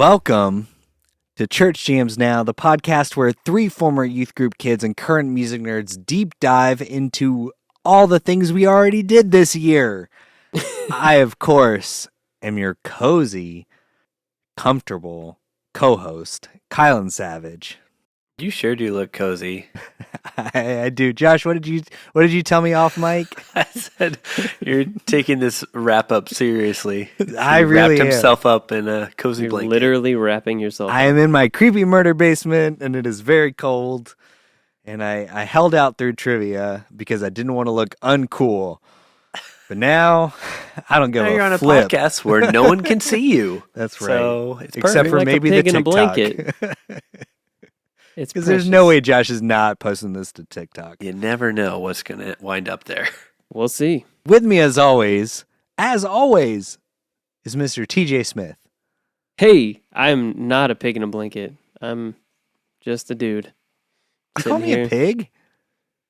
Welcome to Church Jams Now, the podcast where three former youth group kids and current music nerds deep dive into all the things we already did this year. I, of course, am your cozy, comfortable co-host, Kylan Savage. You sure do look cozy. I do. Josh, what did you tell me off mic? I said you're taking this wrap up seriously. I really wrapped am. himself up in a cozy You're blanket. literally wrapping yourself I am in my creepy murder basement, and it is very cold. And I held out through trivia because I didn't want to look uncool. But now, I don't give Now a you're on a flip. podcast where no one can see you. That's right. So it's Except perfect. for Like a maybe the pig in a TikTok. blanket. It's Because there's no way Josh is not posting this to TikTok. You never know what's going to wind up there. We'll see. With me as always, is Mr. TJ Smith. Hey, I'm not a pig in a blanket. I'm just a dude. You call sitting me a here pig?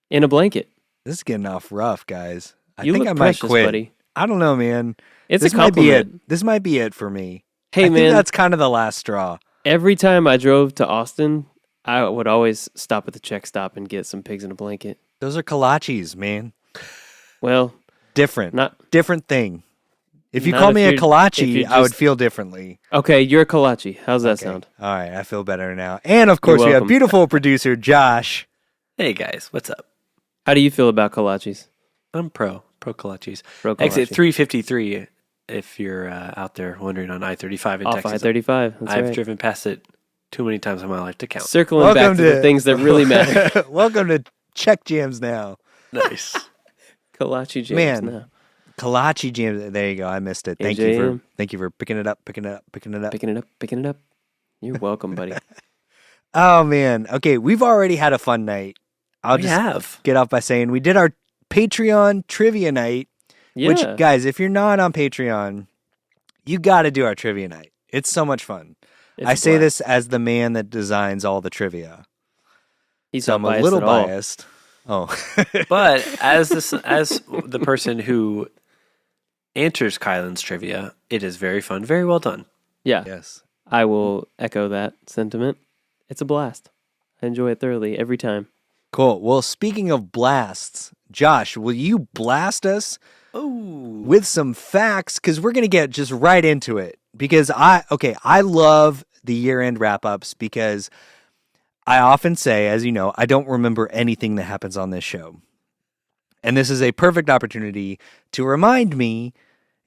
in a blanket. This is getting off rough, guys. I You think look I might precious, quit. buddy. I don't know, man. It's This a might be it. compliment. This might be it for me. Hey, I think man. that's kind of the last straw. Every time I drove to Austin, I would always stop at the check stop and get some pigs in a blanket. Those are kolaches, man. Well, Different thing. If you Not call if me a you're- kolache, if I would just- feel differently. okay, you're a kolache. How's that Okay. sound? All right, I feel better now. And of course, You're we have welcome. beautiful producer Josh. Hey guys, what's up? How do you feel about kolaches? I'm pro kolaches. Pro Exit kolache. 353 if you're out there wondering on I-35 in Off Texas. I-35. That's I've right. driven past it too many times in my life to count. Circling back to the things that really matter. Welcome to Check Jams Now. Nice. Kolache James Man. now. Kolache Jams. There you go. I missed it. Thank you AJM. for picking it up. Picking it up. You're welcome, buddy. Oh man. Okay, we've already had a fun night. I'll We just have. get off by saying we did our Patreon trivia night. Yeah. Which, guys, if you're not on Patreon, you got to do our trivia night. It's so much fun. It's I a say blast. this as the man that designs all the trivia. He's So not I'm a little at all. biased. Oh. But as the person who answers Kylan's trivia, it is very fun, very well done. Yeah, Yes. I will echo that sentiment. It's a blast. I enjoy it thoroughly every time. Cool. Well, speaking of blasts, Josh, will you blast us Oh, with some facts? Because we're going to get just right into it. Because I love the year-end wrap-ups because I often say, as you know, I don't remember anything that happens on this show. And this is a perfect opportunity to remind me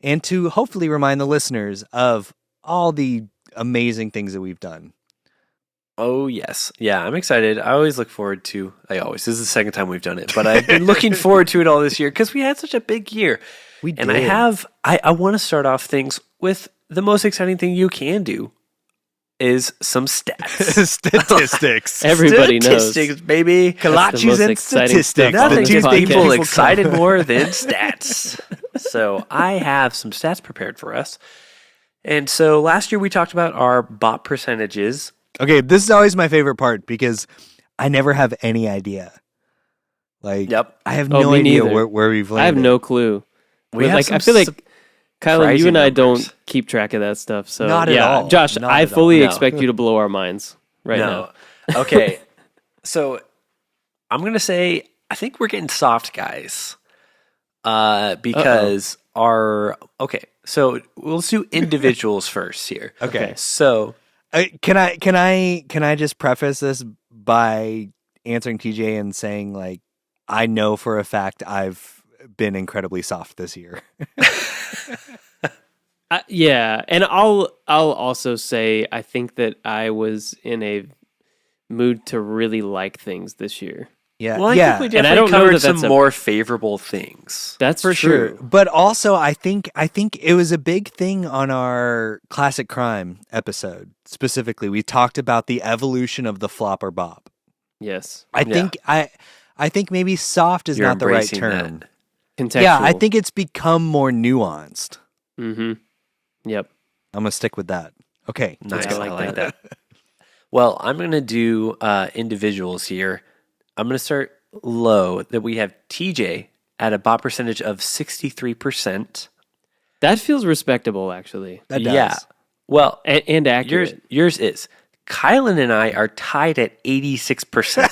and to hopefully remind the listeners of all the amazing things that we've done. oh yes, yeah. I'm excited. I always look forward to. This is the second time we've done it, but I've been looking forward to it all this year because we had such a big year. We did. And I want to start off things with the most exciting thing you can do is some stats. Statistics. Everybody knows. Statistics, baby. That's the Kolaches most and exciting statistics. stuff on Nothing this gets podcast. people excited more than stats. So I have some stats prepared for us. And so last year we talked about our bot percentages. Okay, this is always my favorite part because I never have any idea. Like, Yep. I have Oh, no me idea neither. where we've landed. I have no clue. We But, have like some I feel like Kylan, you surprising and I numbers. don't keep track of that stuff. So Not at yeah, all. Josh, Not I at all. fully No. expect you to blow our minds right now. Okay. So I'm going to say, I think we're getting soft, guys. Because so we'll do individuals first here. Okay. So Can I just preface this by answering TJ and saying, like, I know for a fact I've been incredibly soft this year. Yeah, and I'll also say I think that I was in a mood to really like things this year. Yeah. well, I yeah. think we And I definitely don't know covered that some that's a- more favorable things. That's for true. sure. But also, I think it was a big thing on our Classic Crime episode. Specifically, we talked about the evolution of the flop or bop. Yes, I think maybe soft is You're not the right embracing term. that. contextual. Yeah, I think it's become more nuanced. Mm-hmm. Yep. I'm gonna stick with that. Okay, Nice. I I like like that. that. Well, I'm going to do individuals here. I'm going to start low that we have TJ at a bot percentage of 63%. That feels respectable, actually. that does. Yeah. Well, and accurate. yours is. Kylan and I are tied at 86%.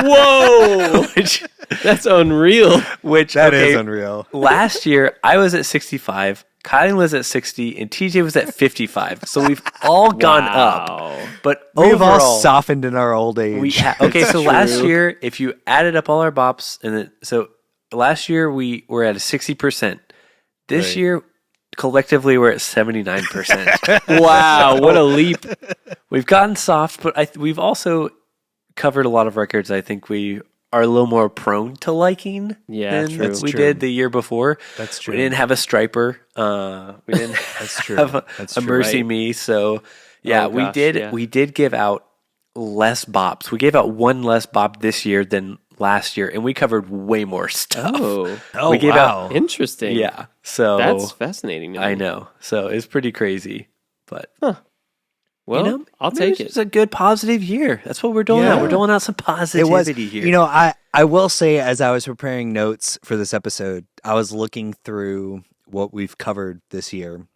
Whoa, which that's unreal. That is unreal. Last year, I was at 65, Kylan was at 60, and TJ was at 55. So we've all gone up. But We've all overall, softened in our old age. so last year, if you added up all our bops, so last year we were at a 60%. This year, collectively, we're at 79%. Wow, what a leap. We've gotten soft, but we've also covered a lot of records I think we are a little more prone to liking Yeah, than true. we did the year before. That's true. We didn't have a striper. We didn't have a Mercy right. Me. So, yeah, Oh, gosh, we did give out less bops. We gave out one less bop this year than last year, and we covered way more stuff. Oh, we gave out interesting. Yeah. So That's fascinating to me. I know. So it's pretty crazy. But Well, I'll maybe take it. It's a good positive year. That's what we're doing out. We're doling out some positivity here. You know, I will say, as I was preparing notes for this episode, I was looking through what we've covered this year.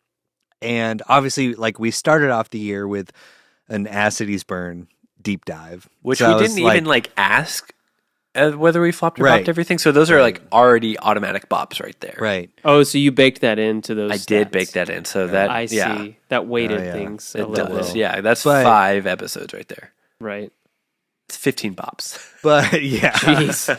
And obviously, like, we started off the year with an As Cities Burn deep dive. Which So I we was didn't even ask whether we flopped or Right. bopped everything. So those are like already automatic bops right there. Right. Oh, so you baked that into those I did stats. bake that in. So that I see. yeah, That weighted yeah. things a it little does. bit. Yeah, that's But- 5 episodes right there. Right. It's 15 bops. But, yeah. Jeez.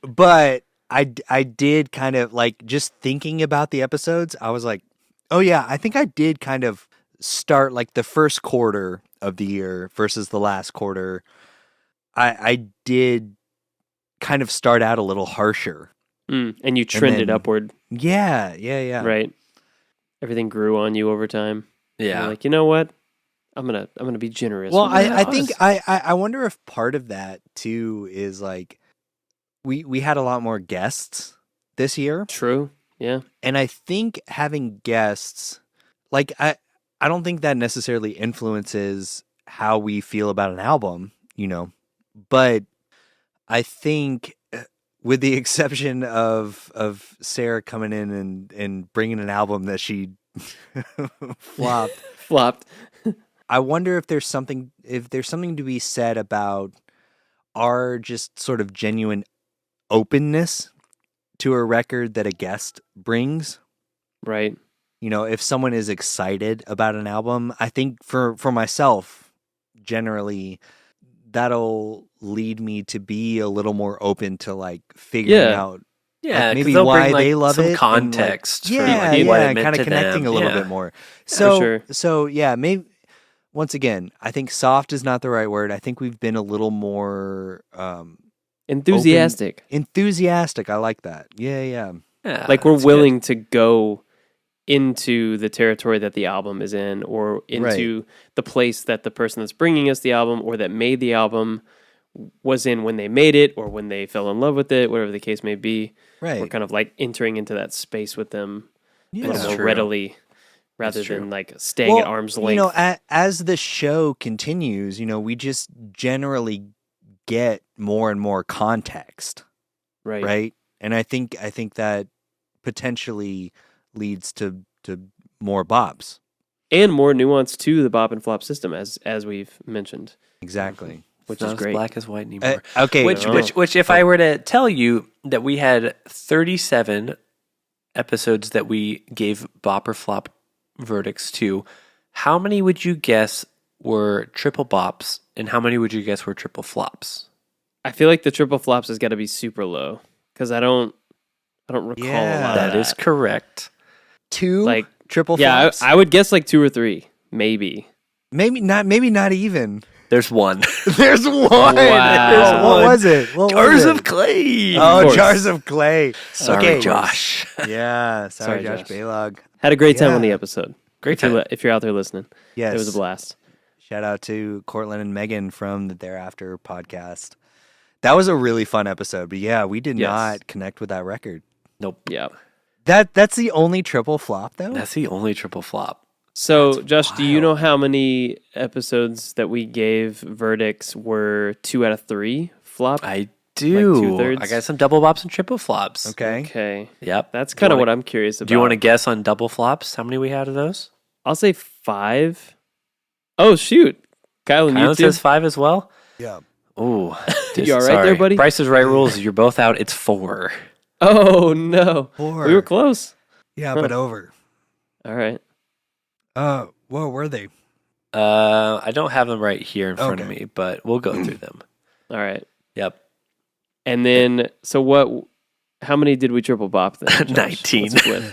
But I did kind of, like, just thinking about the episodes, I was like, oh, yeah, I think I did kind of start, like, the first quarter of the year versus the last quarter. I did kind of start out a little harsher. And you trended then- upward, Yeah. right? Everything grew on you over time. Yeah. You're like, you know what? I'm gonna be generous. Well, with my I bops. think I wonder if part of that too is like we had a lot more guests this year, True. Yeah. and I think having guests, like I don't think that necessarily influences how we feel about an album, you know, but I think with the exception of Sarah coming in and bringing an album that she flopped. Flopped. I wonder if there's something to be said about our just sort of genuine openness to a record that a guest brings. Right. You know, if someone is excited about an album, I think for myself, generally, that'll lead me to be a little more open to like figuring Yeah. out Yeah, like, 'cause maybe they'll why bring, like, they love some it, and, like, context for, yeah, like, what it meant kind to of connecting them. a little Yeah. bit more. So, sure. yeah, maybe once again, I think soft is not the right word. I think we've been a little more Enthusiastic. enthusiastic. I like that. Yeah. Yeah, Like we're that's good. willing to go into the territory that the album is in, or into the place that the person that's bringing us the album or that made the album was in when they made it or when they fell in love with it, whatever the case may be. Right. We're kind of like entering into that space with them a Yeah. little more true. readily rather That's true. than like staying at arm's length. You know, as the show continues, you know, we just generally get more and more context, right? And I think that potentially leads to more bops. And more nuance to the bop and flop system, as we've mentioned, Exactly. which It's is not great. as black as white anymore. Okay. Which, if I were to tell you that we had 37 episodes that we gave bop or flop verdicts to, how many would you guess were triple bops, and how many would you guess were triple flops? I feel like the triple flops has got to be super low because I don't recall a lot of That is correct. 2 like triple Yeah, flops. I would guess like 2 or 3, maybe. Maybe not even. There's one. There's one. Wow. What was it? What was Jars it? of clay. Oh, course. jars of clay. Sorry, Okay. Josh. Yeah. Sorry, Sorry, Josh Josh. Baylog. Had a great time Yeah. on the episode. Great If you're, time. if you're out there listening, Yes. it was a blast. Shout out to Cortland and Megan from the Thereafter podcast. That was a really fun episode. But yeah, we did Yes. not connect with that record. Nope. Yeah. That's the only triple flop though? That's the only triple flop. So, Josh, do you wild. know how many episodes that we gave verdicts were 2 out of 3 flop? I do. 2/3? I got some double bops and triple flops. Okay. Okay. Yep. That's Do you kind of wanna- what I'm curious about. Do you want to guess on double flops? How many we had of those? I'll say 5. Oh shoot, Kyle and you Kyle too. says 5 as well. Yeah. Ooh, You all right there, buddy? Price is Right rules. You're both out. It's 4. Oh no, 4. we were close. Yeah, Huh. but over. All right. Whoa, were they? I don't have them right here in front of Okay. me, but we'll go through them. All right. Yep. And then, so what? How many did we triple bop then? Josh? 19. Let's split.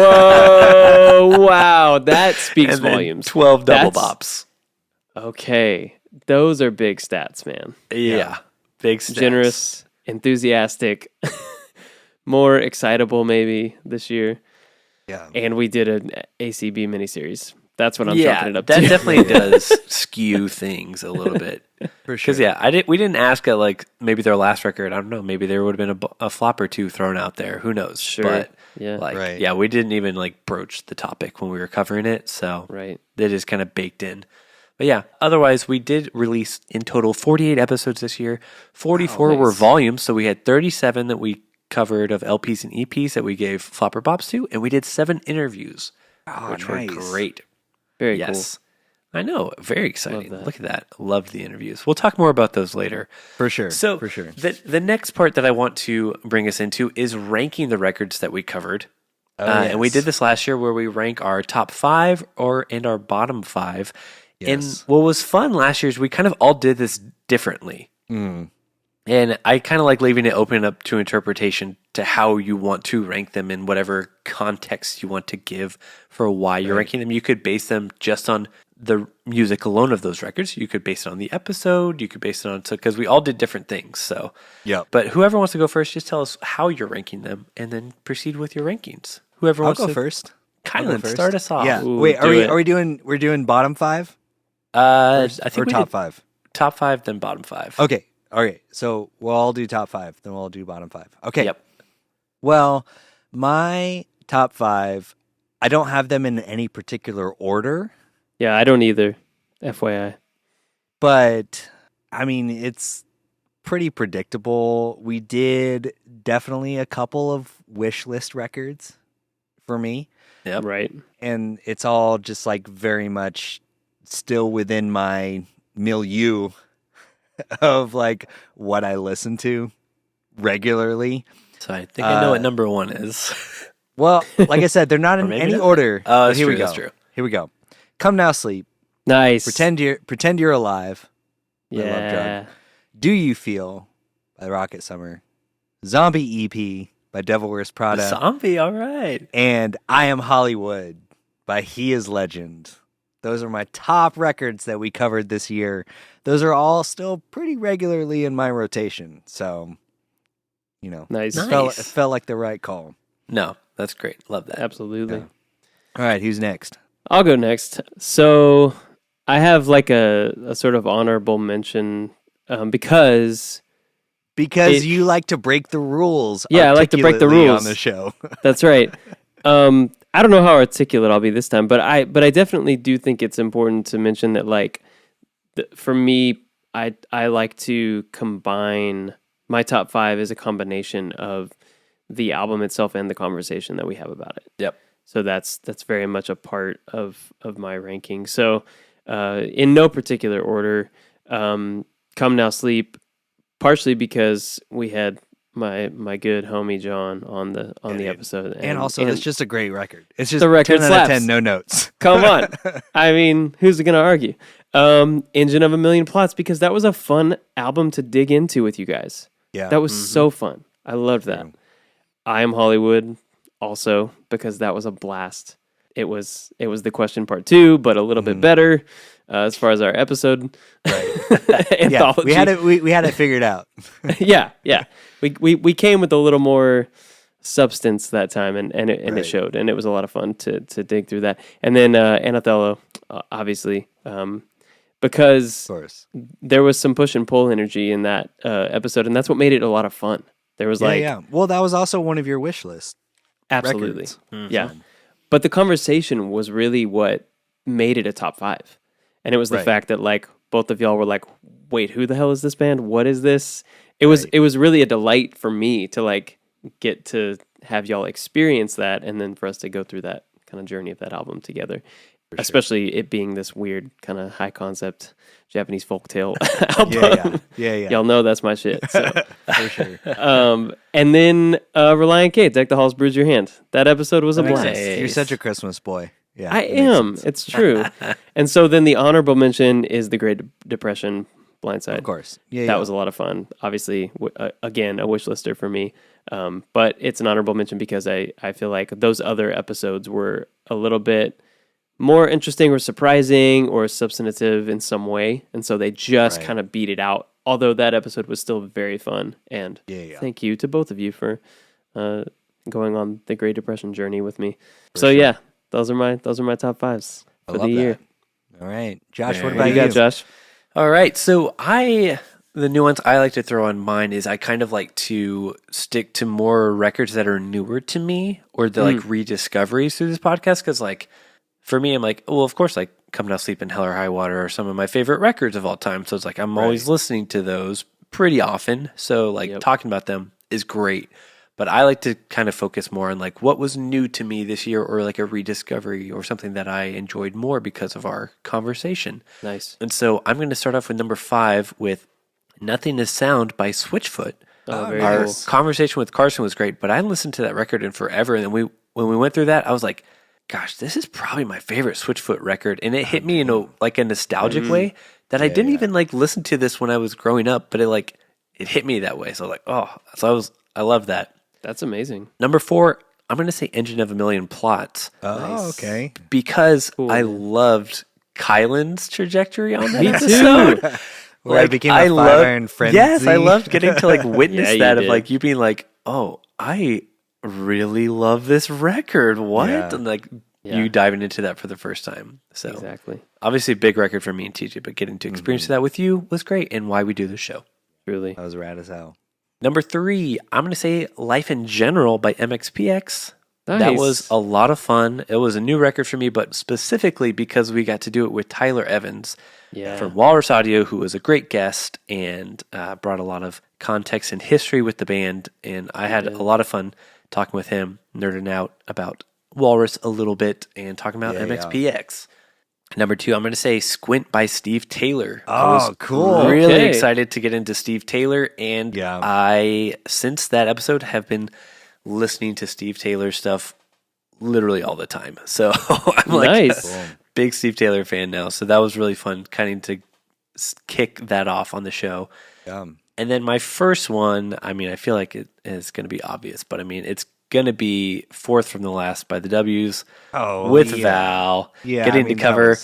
Whoa! Wow, that speaks And then volumes. 12 double That's- bops. Okay, those are big stats, man. Yeah. Big stats. Generous, enthusiastic, more excitable maybe this year. Yeah. And we did an ACB miniseries. That's what I'm Yeah, chalking it up that to. definitely does skew things a little bit. For sure. Because we didn't ask at like maybe their last record. I don't know. Maybe there would have been a flop or two thrown out there. Who knows? Sure. But Yeah. like, Right. yeah, we didn't even like broach the topic when we were covering it. So Right. it is kind of baked in. But yeah, otherwise we did release in total 48 episodes this year. 44 were nice. volumes. So we had 37 that we covered of LPs and EPs that we gave flopper bops to, and we did 7 interviews, which were great. Very Yes. I know. Very exciting. that. Look at that. Loved the interviews. We'll talk more about those later. For sure. So for sure. the next part that I want to bring us into is ranking the records that we covered. And we yes. did this last year where we rank our top 5 and our bottom 5. Yes. And what was fun last year is we kind of all did this differently. Mm. And I kind of like leaving it open up to interpretation to how you want to rank them in whatever context you want to give for why you're ranking them. You could base them just on the music alone of those records. You could base it on the episode. You could base it on, because we all did different things. So, Yep. but whoever wants to go first, just tell us how you're ranking them and then proceed with your rankings. Whoever I'll wants go to. first. I'll go Kylan, first. start us off. Yeah. Ooh, Wait, do it. are we doing we're doing bottom 5? I think or we top did 5? top 5, then bottom 5. Okay. Okay. So we'll all do top 5, then we'll all do bottom 5. Okay. Yep. Well, my top 5, I don't have them in any particular order, Yeah, I don't either. FYI. but I mean, it's pretty predictable. We did definitely a couple of wish list records for me, Yep. Right. and it's all just like very much still within my milieu of like what I listen to regularly. So I think I know what number 1 is. Well, like I said, they're not in maybe any not. order. Oh, but that's here true, we go. that's true. Here we go. Come Now Sleep. Nice. Pretend you're alive. I love Yeah. drug. Do You Feel by Rocket Summer. Zombie EP by Devil Wears Prada. Zombie, all right. And I Am Hollywood by He Is Legend. Those are my top records that we covered this year. Those are all still pretty regularly in my rotation. So, you know, Nice. Nice. it felt like the right call. No, that's great. Love that. Absolutely. Yeah. All right, who's next? I'll go next. So I have like a sort of honorable mention because Because you like to break the rules. Yeah, I like to break the articulately rules. on the show. that's right. I don't know how articulate I'll be this time, but I definitely do think it's important to mention that like for me, I like to combine my top 5 as a combination of the album itself and the conversation that we have about it. Yep. So that's very much a part of my ranking. So in no particular order, Come Now Sleep, partially because we had my good homie John on the episode, And also, it's just a great record. It's just The record 10 out slaps. of 10, no notes. come on. I mean, who's gonna argue? Engine of a Million Plots, because that was a fun album to dig into with you guys. Yeah. That was so fun. I loved that. I Am Hollywood, also because that was a blast. It was the question part 2, but a little bit better as far as our episode Yeah, anthology. we had it figured out. yeah. We came with a little more substance that time, and it Right. showed, and it was a lot of fun to dig through that. And then Anathello, obviously, because Of course. there was some push and pull energy in that episode, and that's what made it a lot of fun. There was Yeah. Well, that was also one of your wish lists. absolutely, records. yeah. But the conversation was really what made it a top 5, and it was the Right. fact that like both of y'all were like, "Wait, who the hell is this band? What is this?" It was really a delight for me to like get to have y'all experience that, and then for us to go through that kind of journey of that album together. Especially it being this weird kind of high concept Japanese folktale album. Yeah. Y'all know that's my shit. So. For sure. And then Reliant K, Deck the Halls, Bruise Your Hand. That episode was a Nice. blast. You're such a Christmas boy. Yeah, I it makes am. sense. It's true. And so then the honorable mention is the Great Depression, Blindside. Of course. Yeah, That was a lot of fun. Obviously, again, a wish lister for me. But it's an honorable mention because I feel like those other episodes were a little bit more interesting or surprising or substantive in some way. And so they just kind of beat it out. Although that episode was still very fun. And thank you to both of you for going on the Great Depression journey with me. So those are my top fives for the year. All right. Josh, what What about do you? you got, Josh? All right. So the nuance I like to throw on mine is I kind of like to stick to more records that are newer to me or the like rediscoveries through this podcast. Cause like for me, I'm like, well, of course, like Come Down Sleep in Hell or High Water are some of my favorite records of all time. So it's like, I'm always listening to those pretty often. So like talking about them is great. But I like to kind of focus more on like what was new to me this year or like a rediscovery or something that I enjoyed more because of our conversation. Nice. And so I'm going to start off with number 5 with Nothing is Sound by Switchfoot. Very Our cool. conversation with Carson was great, but I listened to that record in forever. And then when we went through that, I was like, gosh, this is probably my favorite Switchfoot record. And it hit me in a nostalgic way that I didn't even like listen to this when I was growing up, but it hit me that way. So like, I love that. That's amazing. Number 4, I'm going to say Engine of a Million Plots. Oh, okay. Because I loved Kylan's trajectory on that Me episode. too. Where it became a fire-iron frenzy. Yes, I loved getting to like witness Yeah, you that of did. like you being like, oh, I really love this record. What? Yeah. And like Yeah. you diving into that for the first time. So Exactly. obviously a big record for me and TJ, but getting to experience that with you was great and why we do this show. Truly. That was rad as hell. Number 3, I'm going to say Life in General by MXPX. That Nice. was a lot of fun. It was a new record for me, but specifically because we got to do it with Tyler Evans from Walrus Audio, who was a great guest and brought a lot of context and history with the band. And I had a lot of fun talking with him, nerding out about Walrus a little bit and talking about MXPX. Number 2, I'm going to say Squint by Steve Taylor. I was cool. really Okay. excited to get into Steve Taylor. And I, since that episode, have been listening to Steve Taylor stuff literally all the time. So I'm like Nice. a big Steve Taylor fan now. So that was really fun kind of to kick that off on the show. And then my first one, I mean, I feel like it is going to be obvious, but I mean, it's going to be Fourth from the Last by the W's with Val. Getting to cover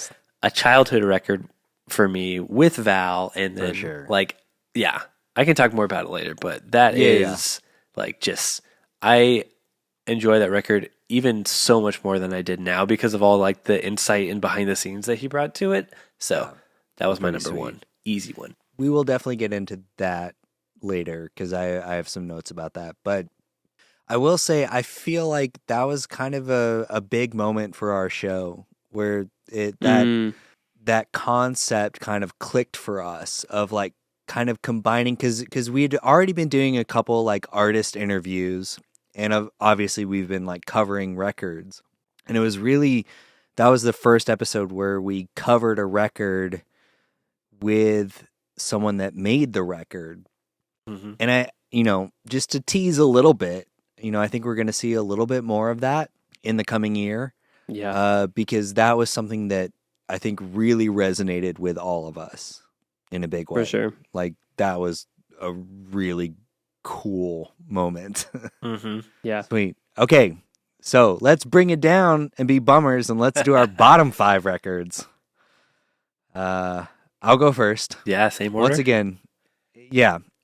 a childhood record for me with Val. And then I can talk more about it later, but that is like just, I enjoy that record even so much more than I did now because of all like the insight and behind the scenes that he brought to it. So that was my number 1. Easy one. We will definitely get into that later because I have some notes about that. But I will say I feel like that was kind of a big moment for our show where that concept kind of clicked for us of like kind of combining because we'd already been doing a couple like artist interviews and obviously we've been like covering records, and it was really, that was the first episode where we covered a record with someone that made the record. And I, just to tease a little bit, I think we're going to see a little bit more of that in the coming year. Yeah. Because that was something that I think really resonated with all of us in a big way. For sure. Like that was a really cool moment. Yeah. Sweet. Okay. So let's bring it down and be bummers and let's do our bottom 5 records. I'll go first. Yeah, same order. Once again,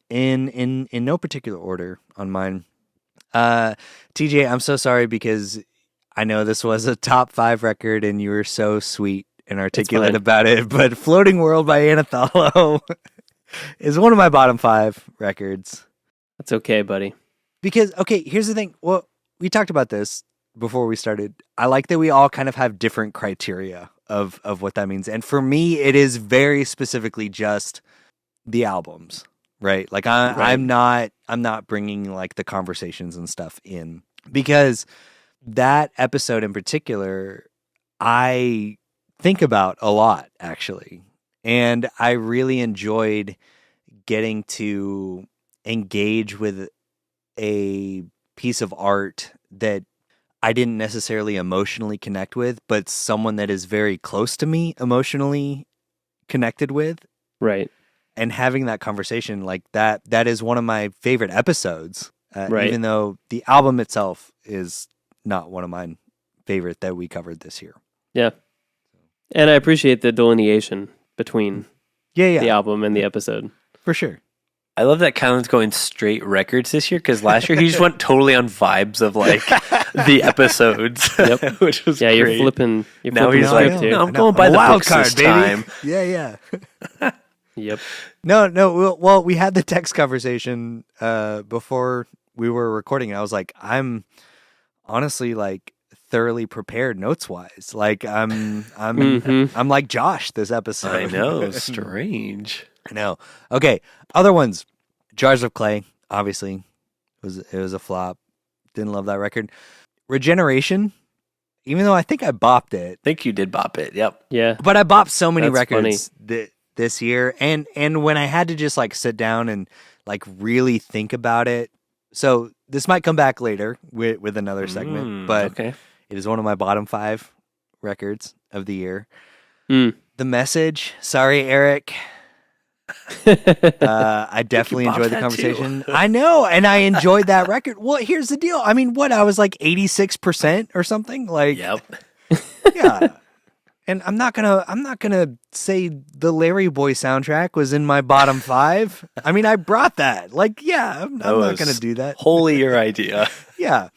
in no particular order on mine. TJ, I'm so sorry because I know this was a top 5 record and you were so sweet and articulate about it, but Floating World by Anathallo is one of my bottom 5 records. That's okay, buddy. Because, okay, here's the thing. Well, we talked about this before we started. I like that we all kind of have different criteria of what that means. And for me, it is very specifically just the albums, right? Like I'm not bringing like the conversations and stuff in because that episode in particular, I think about a lot, actually. And I really enjoyed getting to engage with a piece of art that I didn't necessarily emotionally connect with, but someone that is very close to me emotionally connected with. Right. And having that conversation like that is one of my favorite episodes, Right. even though the album itself is not one of my favorite that we covered this year. Yeah. And I appreciate the delineation between Yeah, the album and the episode. for sure. I love that Kylan's going straight records this year because last year he just went totally on vibes of like the episodes. Yep. Which was Yeah, great. you're flipping Now the he's script like, here. no, I'm going by the wild books card, this baby. time. Yeah. Yep. No. Well, we had the text conversation before we were recording, and I was like, I'm honestly like thoroughly prepared notes wise. Like I'm like Josh this episode. I know, strange. I know. Okay, other ones. Jars of Clay, obviously, it was a flop. Didn't love that record. Regeneration, even though I think I bopped it, I think you did bop it. Yep. Yeah. but I bopped so many That's records this year, and when I had to just like sit down and like really think about it. So this might come back later with another segment, but okay. it is one of my bottom 5 records of the year. Mm. The Message. Sorry, Eric. I definitely bopped enjoyed the that conversation. I know, and I enjoyed that record. Well, here's the deal. I mean, I was like 86% or something. Like, Yep. yeah. And I'm not gonna say the Larry Boy soundtrack was in my bottom 5. I mean, I brought that. Like, yeah, I'm not was gonna do that. Wholly your idea. Yeah.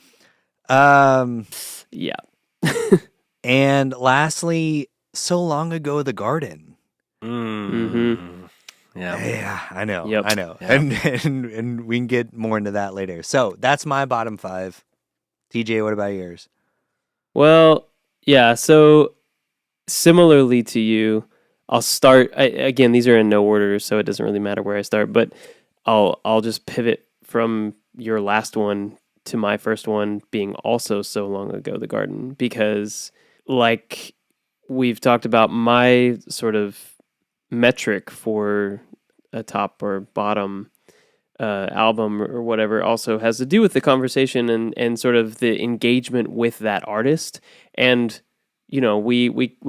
Yeah. And lastly, So Long Ago, The Garden. Mm-hmm. Yeah. Yeah, I know. Yep. I know. Yeah. And we can get more into that later. So that's my bottom 5. TJ, what about yours? Well, yeah. So similarly to you, I'll start. Again, these are in no order, so it doesn't really matter where I start. But I'll just pivot from your last one to my first one being also So Long Ago, The Garden, because like we've talked about, my sort of metric for a top or bottom album or whatever also has to do with the conversation and sort of the engagement with that artist. And you know, we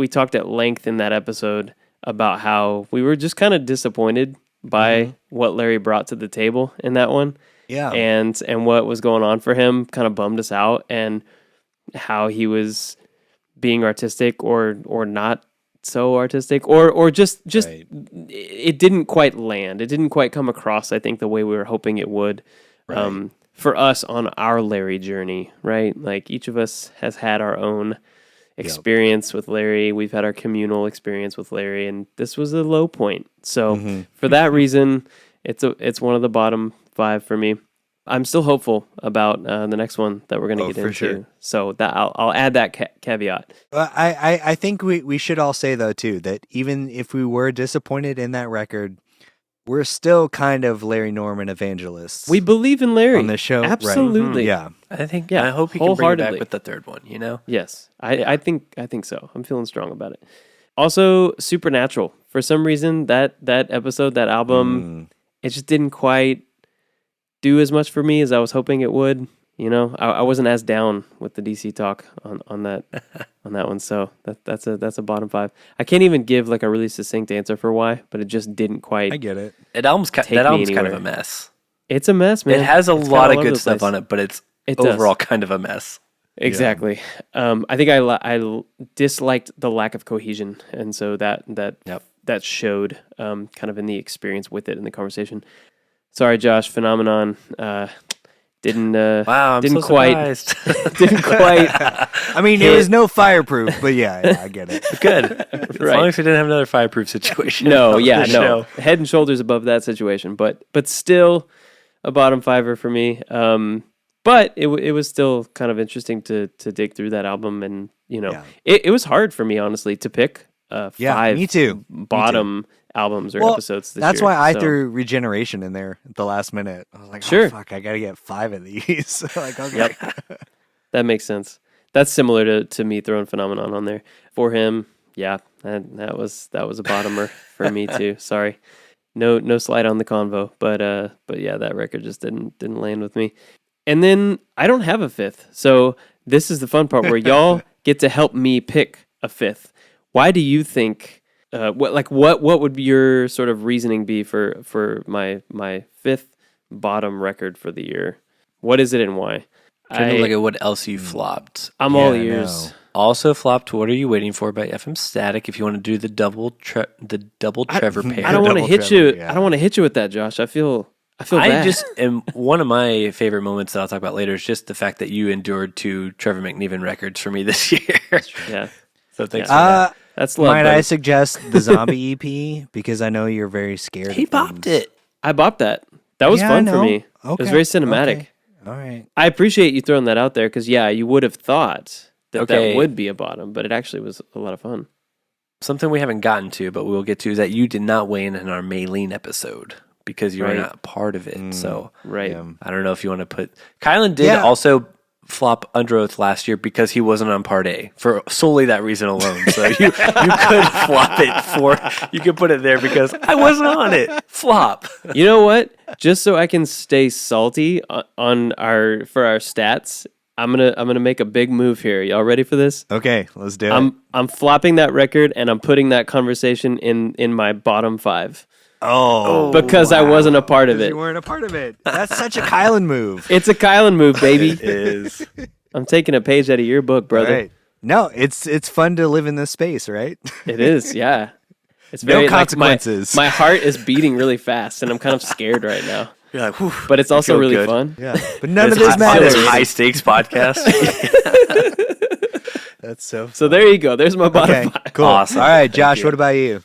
talked at length in that episode about how we were just kind of disappointed by what Larry brought to the table in that one. Yeah. And what was going on for him kind of bummed us out, and how he was being artistic or not so artistic, or just Right. it didn't quite land. It didn't quite come across, I think, the way we were hoping it would. Right. For us on our Larry journey, right? Like each of us has had our own experience with Larry. We've had our communal experience with Larry, and this was a low point. So for that reason, it's one of the bottom 5 for me. I'm still hopeful about the next one that we're going to get for into. sure. So that I'll add that caveat. I think we should all say, though, too, that even if we were disappointed in that record, we're still kind of Larry Norman evangelists. We believe in Larry on the show. Right. Absolutely. Yeah. I think. Yeah, I hope he can bring it back wholeheartedly. with the third one. You know. Yes, I think so. I'm feeling strong about it. Also, Supernatural. For some reason, that episode, that album, it just didn't quite do as much for me as I was hoping it would. You know, I wasn't as down with the DC talk on that one. So that's a bottom 5. I can't even give like a really succinct answer for why, but it just didn't quite. I get it. That album's Take kind of me a mess. It's a mess, man. It has a It's lot kinda of all good over the stuff place. on it, but it's It does. overall kind of a mess. Exactly. I think I disliked the lack of cohesion, and so that showed kind of in the experience with it in the conversation. Sorry, Josh. Phenomenon. Didn't Wow, I'm didn't so quite surprised. didn't quite I mean, it was no fireproof, but yeah, I get it. Good. As long as we didn't have another fireproof situation. no on yeah the no show. head and shoulders above that situation, but still a bottom 5er for me. But it was still kind of interesting to dig through that album, and you know it was hard for me honestly to pick 5 me too. bottom albums or episodes this that's year. why I So- threw Regeneration in there at the last minute. I was like, Sure. oh, fuck, I got to get 5 of these. Like, okay. Yep. That makes sense. that's similar to me throwing Phenomenon on there. For him, yeah, that was a bottomer for me too. Sorry. No slide on the convo, but yeah, that record just didn't land with me. And then I don't have a fifth. So this is the fun part where y'all get to help me pick a fifth. Why do you think what would your sort of reasoning be for my fifth bottom record for the year? What is it and why? Trying to look at what else you flopped. I'm all ears. Also flopped What Are You Waiting For by FM Static if you want to do the double Trevor pair. I don't want to hit Trevor, you. yeah. I don't want to hit you with that, Josh. I feel bad. I just am one of my favorite moments that I'll talk about later is just the fact that you endured 2 Trevor McNeven records for me this year. Yeah. So thanks for that. That's love. Might buddy. I suggest the Zombie EP because I know you're very scared. He of bopped things. it. I bopped that. That was Yeah, fun I for know. me. It was Okay, very cinematic. okay. All right. I appreciate you throwing that out there because, yeah, you would have thought that Okay. that would be a bottom, but it actually was a lot of fun. Something we haven't gotten to, but we'll get to, is that you did not weigh in our Maylene episode because you were Right. not part of it. So Right. Yeah. I don't know if you want to put... Kylan did Yeah. also flop Under Oath last year because he wasn't on Part A for solely that reason alone. So you could flop it for... You could put it there because I wasn't on it. Flop. You know what? Just so I can stay salty for our stats, I'm gonna make a big move here. Y'all ready for this? Okay, let's do it. I'm flopping that record and I'm putting that conversation in my bottom 5 because I wasn't a part of it. You weren't a part of it. That's such a Kylan move. It's a Kylan move, baby. It is. I'm taking a page out of your book, brother. Right. No, it's fun to live in this space, right? It is, yeah. It's No very consequences. my heart is beating really fast, and I'm kind of scared right now. You're like, whew. But it's also feel really good. fun. Yeah, but none of This this matters. high stakes podcast. That's so. So there you go. There's my bottom Okay, 5. cool. Awesome. All right, Josh. What about you?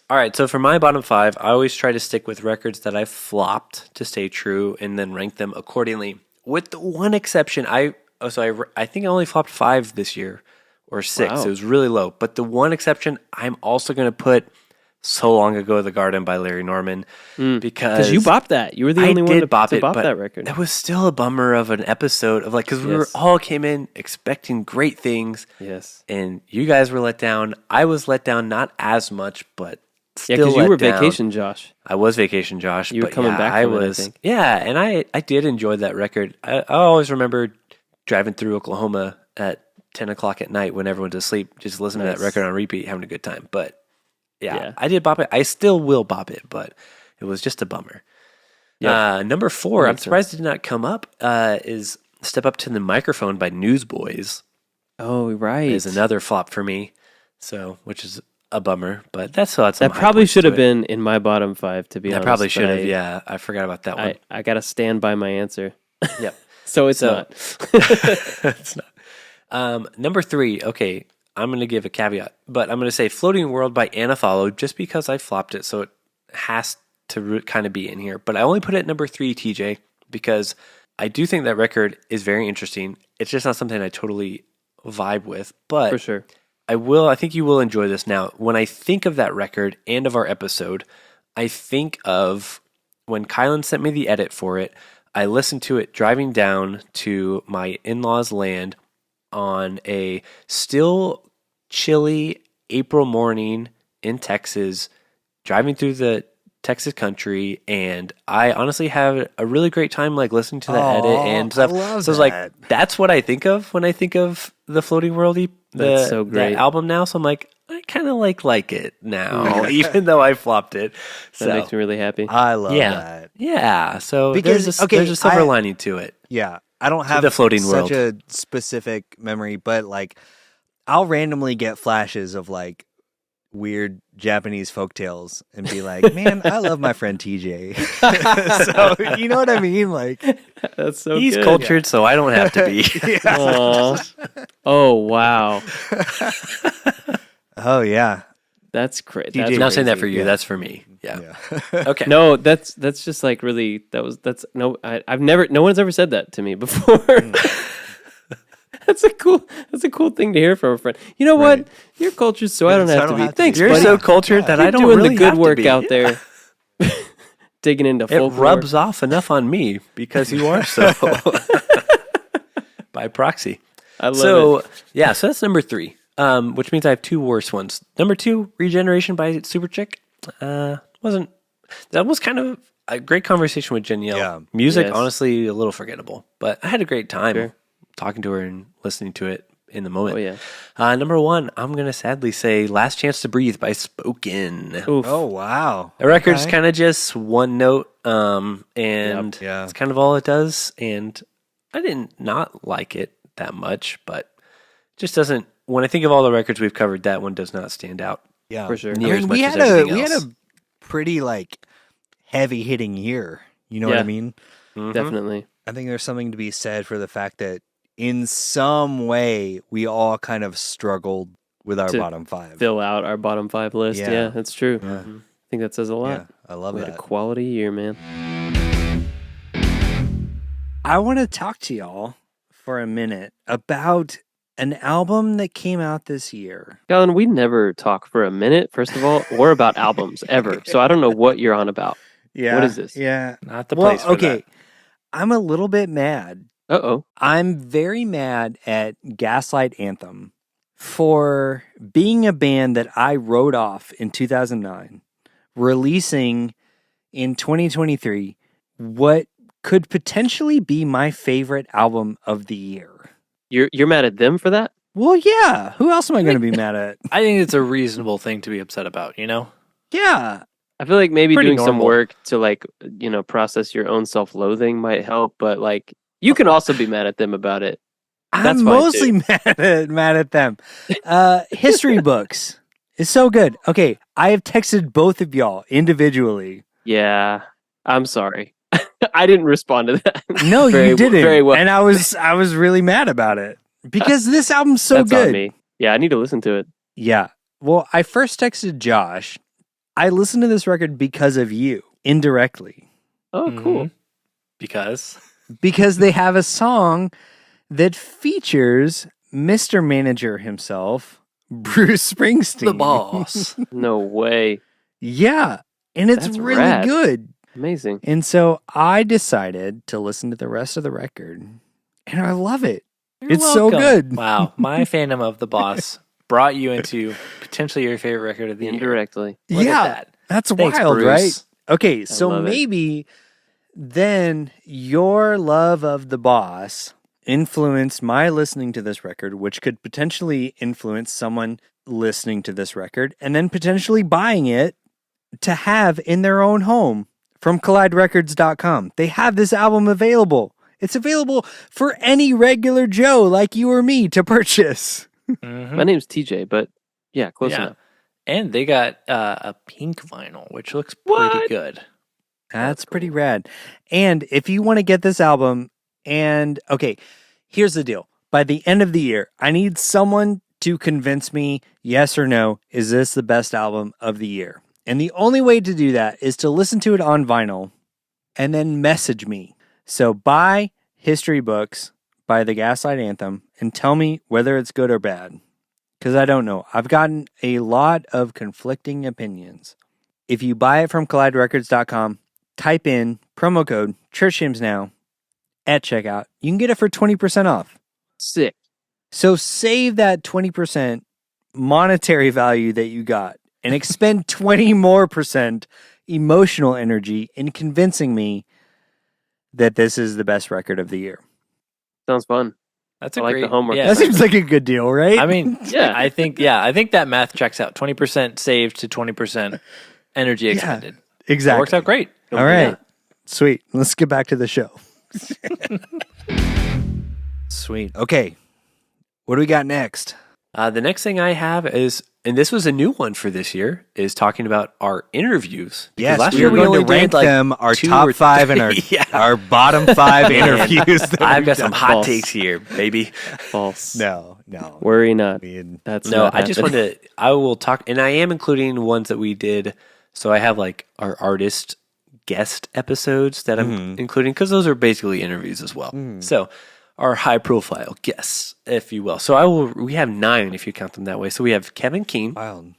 All right, so for my bottom 5, I always try to stick with records that I flopped to stay true and then rank them accordingly. With the one exception, I think I only flopped 5 this year or 6. Wow. It was really low. But the one exception, I'm also going to put So Long Ago the Garden by Larry Norman because you bopped that. You were the only one to bop but that record. It was still a bummer of an episode of because we were all came in expecting great things. Yes. And you guys were let down. I was let down, not as much, but Yeah, still because you let were down. vacation, Josh. I was vacation, Josh. You were but coming yeah, back I from it, I was. think. Yeah, and I did enjoy that record. I always remember driving through Oklahoma at 10 o'clock at night when everyone's asleep, just listening to that Nice. record on repeat, having a good time. But yeah, Yeah. I did bop it. I still will bop it, but it was just a bummer. Yep. Number 4, That I'm makes surprised it did not come up, is Step Up to the Microphone by Newsboys. Oh, right. Is another flop for me, so which is a bummer, but that's some That high probably points should to have it. been in my bottom 5, to be I honest. probably should but have. Yeah, I forgot about that one. I got to stand by my answer. Yep. So it's So- not. It's not. Number 3. Okay, I'm going to give a caveat, but I'm going to say "Floating World" by Anna Follow, just because I flopped it, so it has to kind of be in here. But I only put it at number 3, TJ, because I do think that record is very interesting. It's just not something I totally vibe with, but For sure. I think you will enjoy this now. When I think of that record and of our episode, I think of when Kylan sent me the edit for it. I listened to it driving down to my in-laws' land on a still chilly April morning in Texas, driving through the Texas country, and I honestly have a really great time listening to that edit and stuff. I love so it's that. that's what I think of when I think of the Floating World That's so great. that album now. So I'm like, I kind of like it now, even though I flopped it. That So makes me really happy. I love yeah, that. yeah. So Because, there's a silver I- lining to it. Yeah, I don't have the floating such world. a specific memory, but I'll randomly get flashes of weird Japanese folktales and be like, "Man, I love my friend TJ." So you know what I mean? That's so He's good. cultured, so I don't have to be. Aw. Oh, wow. Oh yeah, That's crazy. DJ I'm not saying that for crazy, you. yeah. That's for me. Yeah. yeah. Okay. No, that's just really no one's ever said that to me before. That's a cool thing to hear from a friend. You know what? Right. You're cultured, so I don't So have I to don't be. have to be. Thanks, You're buddy. so cultured that I You're don't doing really the good have to work be. out there, digging into It folklore. rubs off enough on me because you are so by proxy. I love So it. yeah, so that's number 3. Which means I have 2 worse ones. Number 2, Regeneration by Super Chick. Wasn't that was kind of a great conversation with Danielle. Yeah. Music, Yes. honestly, a little forgettable, but I had a great time Sure. talking to her and listening to it in the moment. Oh yeah. Number 1, I'm gonna sadly say "Last Chance to Breathe" by Spoken. Oof. Oh wow. The record's Okay. kind of just one note, and Yep. Yeah. it's kind of all it does. And I didn't not like it that much, but it just doesn't. When I think of all the records we've covered, that one does not stand out. Yeah, For sure. Near as we much as had a everything we had else. a pretty like heavy hitting year. You know what I Yeah. mean? Mhm. Definitely. I think there's something to be said for the fact that in some way we all kind of struggled with our To bottom 5. Fill out our bottom 5 list. Yeah. Yeah, that's true. Yeah. I think that says a lot. Yeah, I love We had a that. quality year, man. I want to talk to y'all for a minute about an album that came out this year. Colin, we never talk for a minute, first of all, or about albums ever. So I don't know what you're on about. Yeah. What is this? Yeah. Not the Well, place for okay. that. I'm a little bit mad. Uh-oh. I'm very mad at Gaslight Anthem for being a band that I wrote off in 2009, releasing in 2023 what could potentially be my favorite album of the year. You're mad at them for that? Well, yeah. Who else am I going to be mad at? I think it's a reasonable thing to be upset about. You know, Yeah. I feel like maybe Pretty doing some normal. work to process your own self-loathing might help, but like you can also be mad at them about it. That's I'm fine, mostly too. mad at them. History books is so good. Okay, I have texted both of y'all individually. Yeah. I'm sorry. I didn't respond to that. No, Very- you didn't. very well. And I was really mad about it because this album's so That's good. on me. Yeah, I need to listen to it. Yeah. Well, I first texted Josh. I listened to this record because of you, indirectly, Oh, cool. because because they have a song that features Mr. Manager himself, Bruce Springsteen. the boss. No way. Yeah. And it's That's really rad. good. Amazing. And so I decided to listen to the rest of the record, and I love it. You're It's so welcome. good. Wow, my fandom of the boss brought you into potentially your favorite record of the year. Indirectly. Look yeah, at that. that's Thanks, wild, Bruce. right? Okay, so love it. maybe then your love of the boss influenced my listening to this record, which could potentially influence someone listening to this record and then potentially buying it to have in their own home from colliderecords.com. They have this album available. It's available for any regular Joe like you or me to purchase. Mhm. My name's TJ, but yeah, close Yeah. enough. And they got a pink vinyl, which looks pretty What? good. That's pretty rad. And if you want to get this album, and okay, here's the deal. By the end of the year, I need someone to convince me, yes or no, is this the best album of the year? And the only way to do that is to listen to it on vinyl and then message me. So buy History Books by the Gaslight Anthem and tell me whether it's good or bad. Because I don't know. I've gotten a lot of conflicting opinions. If you buy it from colliderecords.com, type in promo code ChurchHymnsNow at checkout. You can get it for 20% off. Sick. So save that 20% monetary value that you got and expend 20 more percent emotional energy in convincing me that this is the best record of the year. Sounds fun. That's I a like the great homework Yeah, That seems like a good deal, right? I mean, Yeah. I think that math checks out. 20% saved to 20% energy expended. It exactly. works out great. All right. Sweet. Let's get back to the show. Sweet. Okay. What do we got next? The next thing I have is, and this was a new one for this year, is talking about our interviews. Because Yes, last we year are we going only to rank did like them our 2 top or 5 and our Yeah. our bottom 5 interviews. that I've we've got some done. hot False. takes here, baby. False. No. Worry not. I mean, That's No, not I just happening. wanted to, I will talk, and I am including ones that we did. So I have like our artist guest episodes that I'm including because those are basically interviews as well. So our high profile guests, if you will. So we have 9 if you count them that way. So we have Kevin Keane, wild.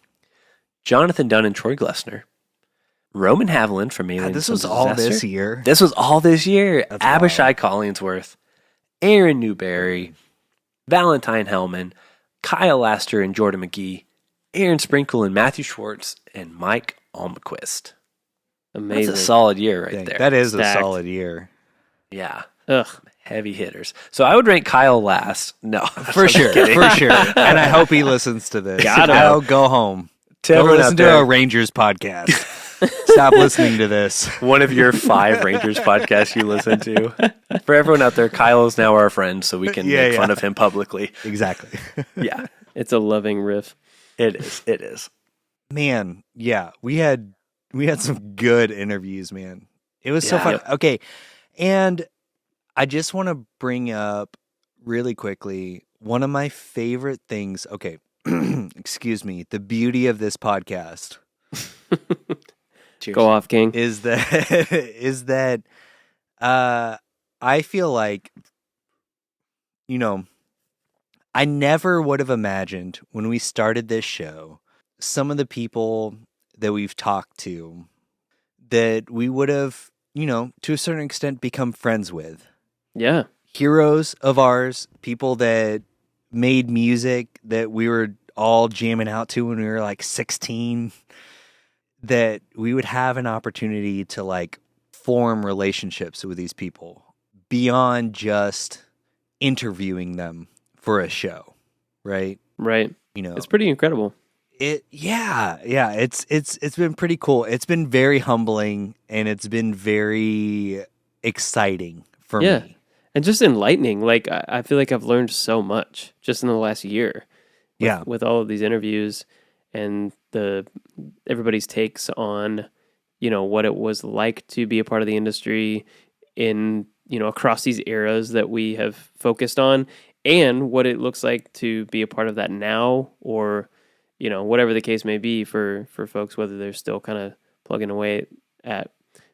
Jonathan Dunn and Troy Glessner, Roman Haviland from Alien This Sons was of all Disaster. this year. This was all this year. That's Abishai Collingsworth, Aaron Newberry, Valentine Hellman, Kyle Astor and Jordan McGee, Aaron Sprinkle and Matthew Schwartz, and Mike Almquist. Amazing. That's a solid year right Dang, there. that is Stacked. a solid year. Yeah. Ugh. Heavy hitters. So I would rank Kyle last. No. For sure. For sure. And I hope he listens to this. Gotta. I'll go home. To Go everyone listen out to there, a Rangers podcast. Stop listening to this. one of your 5 Rangers podcasts you listen to. For everyone out there, Kyle is now our friend, so we can make fun of him publicly. Exactly. Yeah, It's a loving riff. it is. It is. Man, yeah, we had some good interviews, man. It was so Yeah. fun. Okay, and I just want to bring up really quickly one of my favorite things. Okay, excuse me. The beauty of this podcast Cheers. Go off, King. is that I feel like, you know, I never would have imagined when we started this show, some of the people that we've talked to that we would have, you know, to a certain extent become friends with. Yeah. Heroes of ours, people that made music that we were all jamming out to when we were like 16, that we would have an opportunity to like form relationships with these people beyond just interviewing them for a show, right? Right. You know, It's pretty incredible. it's been pretty cool. It's been very humbling and it's been very exciting for Yeah. me. And just enlightening. Like, I feel like I've learned so much just in the last year. Yeah. With all of these interviews and everybody's takes on, you know, what it was like to be a part of the industry in, you know, across these eras that we have focused on, and what it looks like to be a part of that now, or, you know, whatever the case may be for folks, whether they're still kind of plugging away at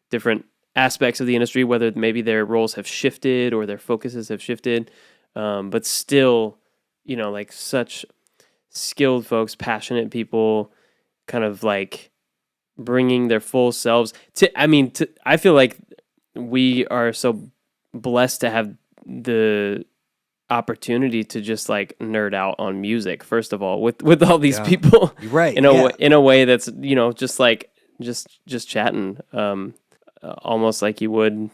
different aspects of the industry, whether maybe their roles have shifted or their focuses have shifted, but still, you know, like such skilled folks, passionate people, kind of like bringing their full selves I feel like we are so blessed to have the opportunity to just like nerd out on music, first of all, with all these people. You're right. In a way that's, you know, just like just chatting, almost like you would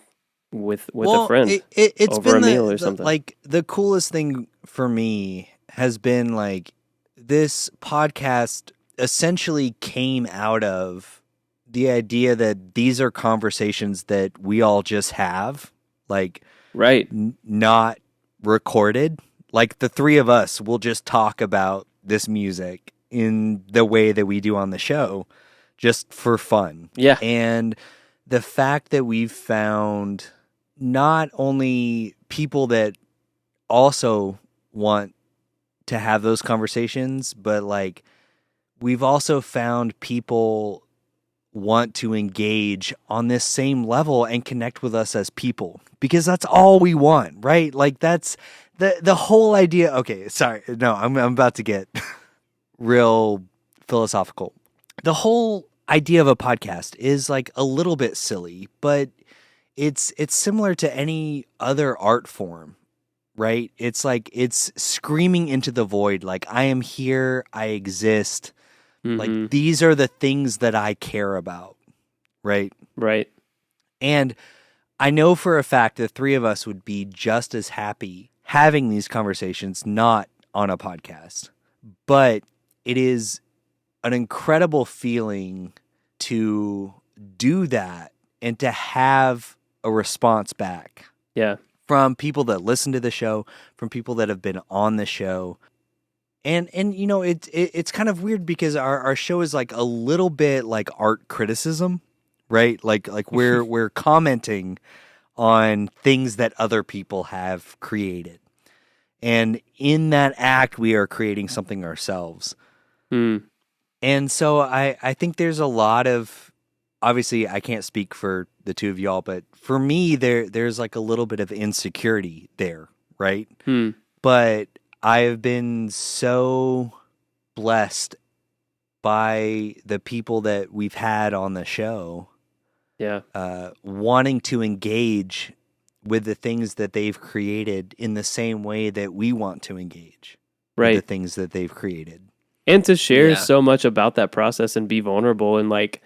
with a friend It's over been a meal or something. Like the coolest thing for me has been like this podcast essentially came out of the idea that these are conversations that we all just have, like right. not recorded. Like the three of us will just talk about this music in the way that we do on the show, just for fun. Yeah. And the fact that we've found not only people that also want to have those conversations, but like we've also found people want to engage on this same level and connect with us as people, because that's all we want, right? Like that's the whole idea. Okay, sorry. No, I'm about to get real philosophical. The whole idea of a podcast is like a little bit silly, but it's similar to any other art form, right? It's like it's screaming into the void, like I am here, I exist. Like these are the things that I care about, right? Right. And I know for a fact the three of us would be just as happy having these conversations not on a podcast. But it is an incredible feeling to do that and to have a response back. Yeah. From people that listen to the show, from people that have been on the show. And you know, it's kind of weird because our show is like a little bit like art criticism, right? Like we're commenting on things that other people have created. And in that act, we are creating something ourselves. And so I think there's a lot of, obviously I can't speak for the two of y'all, but for me, there's like a little bit of insecurity there, right? But I have been so blessed by the people that we've had on the show. Yeah. Wanting to engage with the things that they've created in the same way that we want to engage Right. with the things that they've created. And to share Yeah. so much about that process and be vulnerable and like,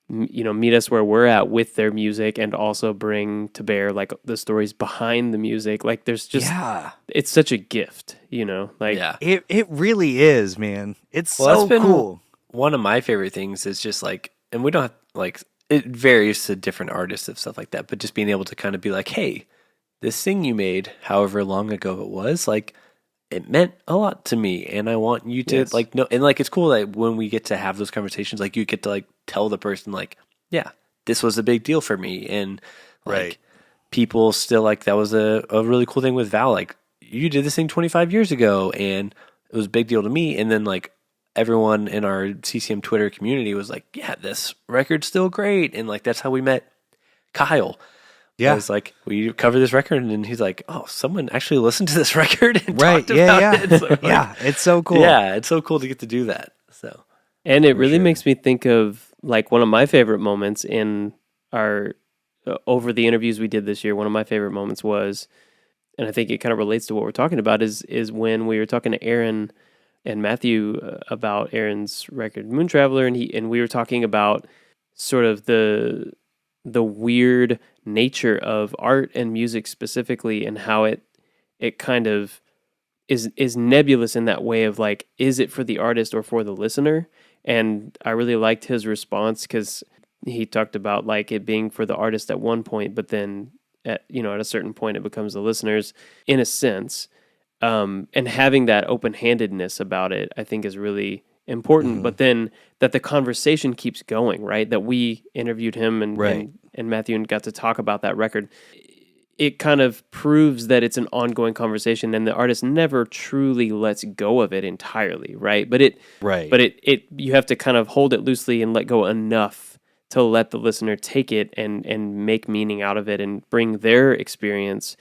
meet us where we're at with their music and also bring to bear like the stories behind the music. Like there's just, it's such a gift, like Yeah. It really is, man. It's Well, so that's been cool. one of my favorite things is just like, and we don't have, like, it varies to different artists and stuff like that, but just being able to kind of be like, hey, this thing you made, however long ago it was, like, it meant a lot to me, and I want you to Yes. like know. And like, it's cool that when we get to have those conversations, like, you get to like tell the person, like, yeah, this was a big deal for me, and like Right. people still like that was a really cool thing with Val. Like, you did this thing 25 years ago, and it was a big deal to me. And then like everyone in our CCM Twitter community was like, yeah, this record's still great, and like that's how we met Kyle. Yeah. It's like, will you cover this record? And then he's like, oh, someone actually listened to this record and Right. talked Yeah. about Yeah. it. So, like, Yeah. It's so cool. yeah, it's so cool to get to do that. So And it For really sure. makes me think of like one of my favorite moments in our over the interviews we did this year. One of my favorite moments was, and I think it kind of relates to what we're talking about, is when we were talking to Aaron and Matthew about Aaron's record Moon Traveler, and we were talking about sort of the weird nature of art and music specifically, and how it kind of is nebulous in that way of like, is it for the artist or for the listener? And I really liked his response because he talked about like it being for the artist at one point, but then at a certain point it becomes the listeners in a sense. And having that open-handedness about it, I think, is really important. Mhm. But then that the conversation keeps going, right? That we interviewed him and Right. and Matthew and got to talk about that record. It kind of proves that it's an ongoing conversation, and the artist never truly lets go of it entirely, right? But Right. it you have to kind of hold it loosely and let go enough to let the listener take it and make meaning out of it and bring their experience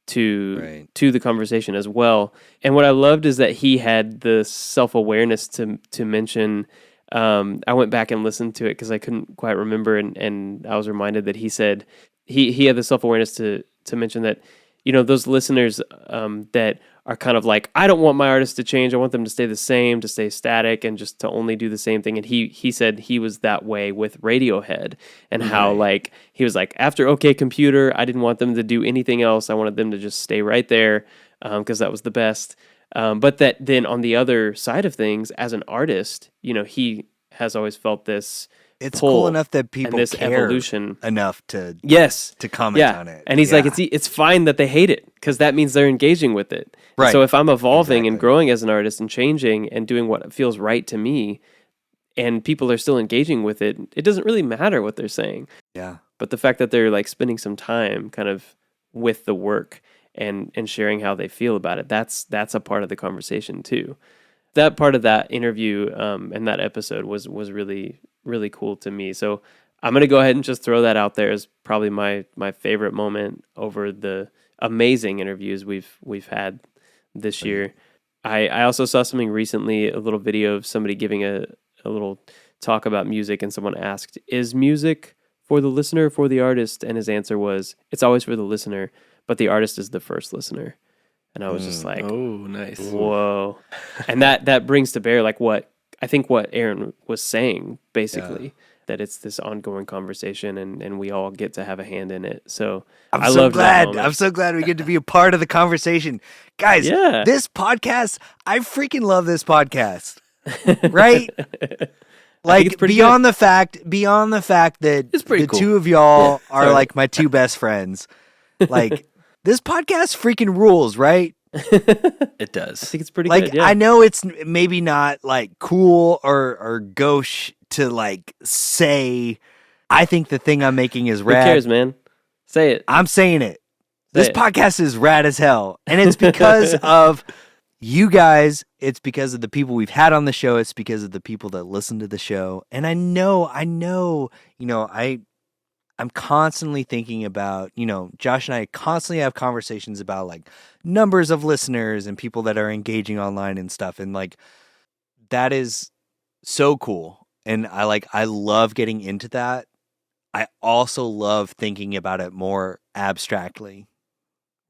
to the conversation as well. And what I loved is that he had the self-awareness to mention. I went back and listened to it because I couldn't quite remember, and I was reminded that he said he had the self-awareness to mention that, those listeners that are kind of like, I don't want my artist to change. I want them to stay the same, to stay static, and just to only do the same thing. And he said he was that way with Radiohead, and how like he was like, after OK Computer, I didn't want them to do anything else. I wanted them to just stay right there because that was the best. But that then on the other side of things, as an artist, he has always felt this. It's pull cool enough that people and this care evolution enough to Yes. comment on it. And he's like, it's fine that they hate it because that means they're engaging with it. And Right. so if I'm evolving and Exactly. growing as an artist and changing and doing what feels right to me, and people are still engaging with it, it doesn't really matter what they're saying. Yeah. But the fact that they're like spending some time kind of with the work and sharing how they feel about it, that's a part of the conversation too. That part of that interview and that episode was really, really cool to me. So I'm going to go ahead and just throw that out there as probably my favorite moment over the amazing interviews we've had this year. I also saw something recently, a little video of somebody giving a little talk about music, and someone asked, is music for the listener or for the artist? And his answer was, it's always for the listener, but the artist is the first listener. And I was just like, oh, nice. whoa. And that brings to bear like what Aaron was saying, basically, that it's this ongoing conversation and we all get to have a hand in it. So I so loved that glad. moment. I'm so glad we get to be a part of the conversation. Guys, Yeah. this podcast, I freaking love this podcast. Right? Like it's pretty beyond the fact that It's pretty the cool. two of y'all are Sorry. like my two best friends. Like this podcast freaking rules, right? It does. I think it's pretty Like good. Yeah. I know it's maybe not like cool or gauche to like say I think the thing I'm making is Who rad. cares, man? Say it. I'm saying it. Say This it. podcast is rad as hell. And it's because of you guys. It's because of the people we've had on the show. It's because of the people that listen to the show. And I know, I'm constantly thinking about, Josh and I constantly have conversations about like numbers of listeners and people that are engaging online and stuff. And like, that is so cool. And I love getting into that. I also love thinking about it more abstractly.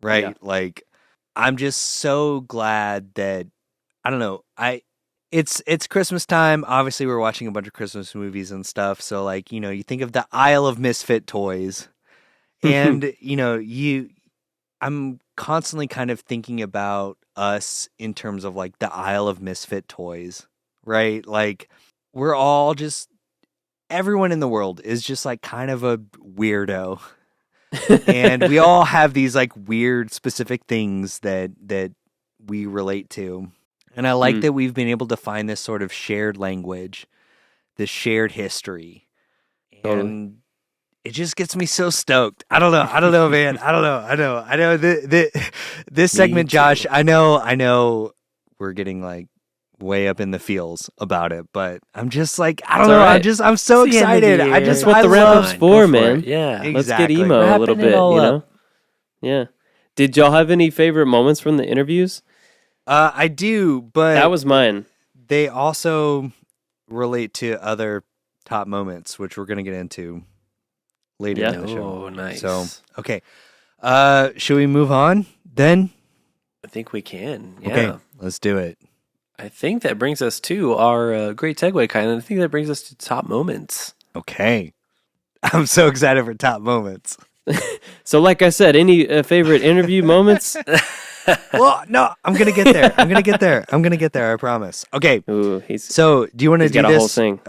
right? Yeah. Like, I'm just so glad that, I don't know, it's Christmas time. Obviously, we're watching a bunch of Christmas movies and stuff. So, like, you think of the aisle of misfit toys, and I'm constantly kind of thinking about us in terms of like the aisle of misfit toys, right? Like, we're all just, everyone in the world is just like kind of a weirdo. And we all have these like weird specific things that we relate to. And I like that we've been able to find this sort of shared language, this shared history. And it just gets me so stoked. I don't know, man. I know this segment, Josh, I know we're getting like way up in the feels about it, but I'm just like, I don't know. Right. I'm so excited. That's what the wrap up's for, man. Yeah. Exactly. Let's get emo a little bit, Yeah. Did y'all have any favorite moments from the interviews? I do, but That was mine. they also relate to other top moments, which we're going to get into later in the show. Oh, nice. So, okay. Should we move on then? I think we can. Yeah. Okay, let's do it. I think that brings us to our great segue, Kylan. I think that brings us to top moments. Okay. I'm so excited for top moments. So, like I said, any favorite interview moments? Well, no, I'm going to get there. I'm going to get there, I promise. Okay. Ooh, So, do you want to do got a whole this thing.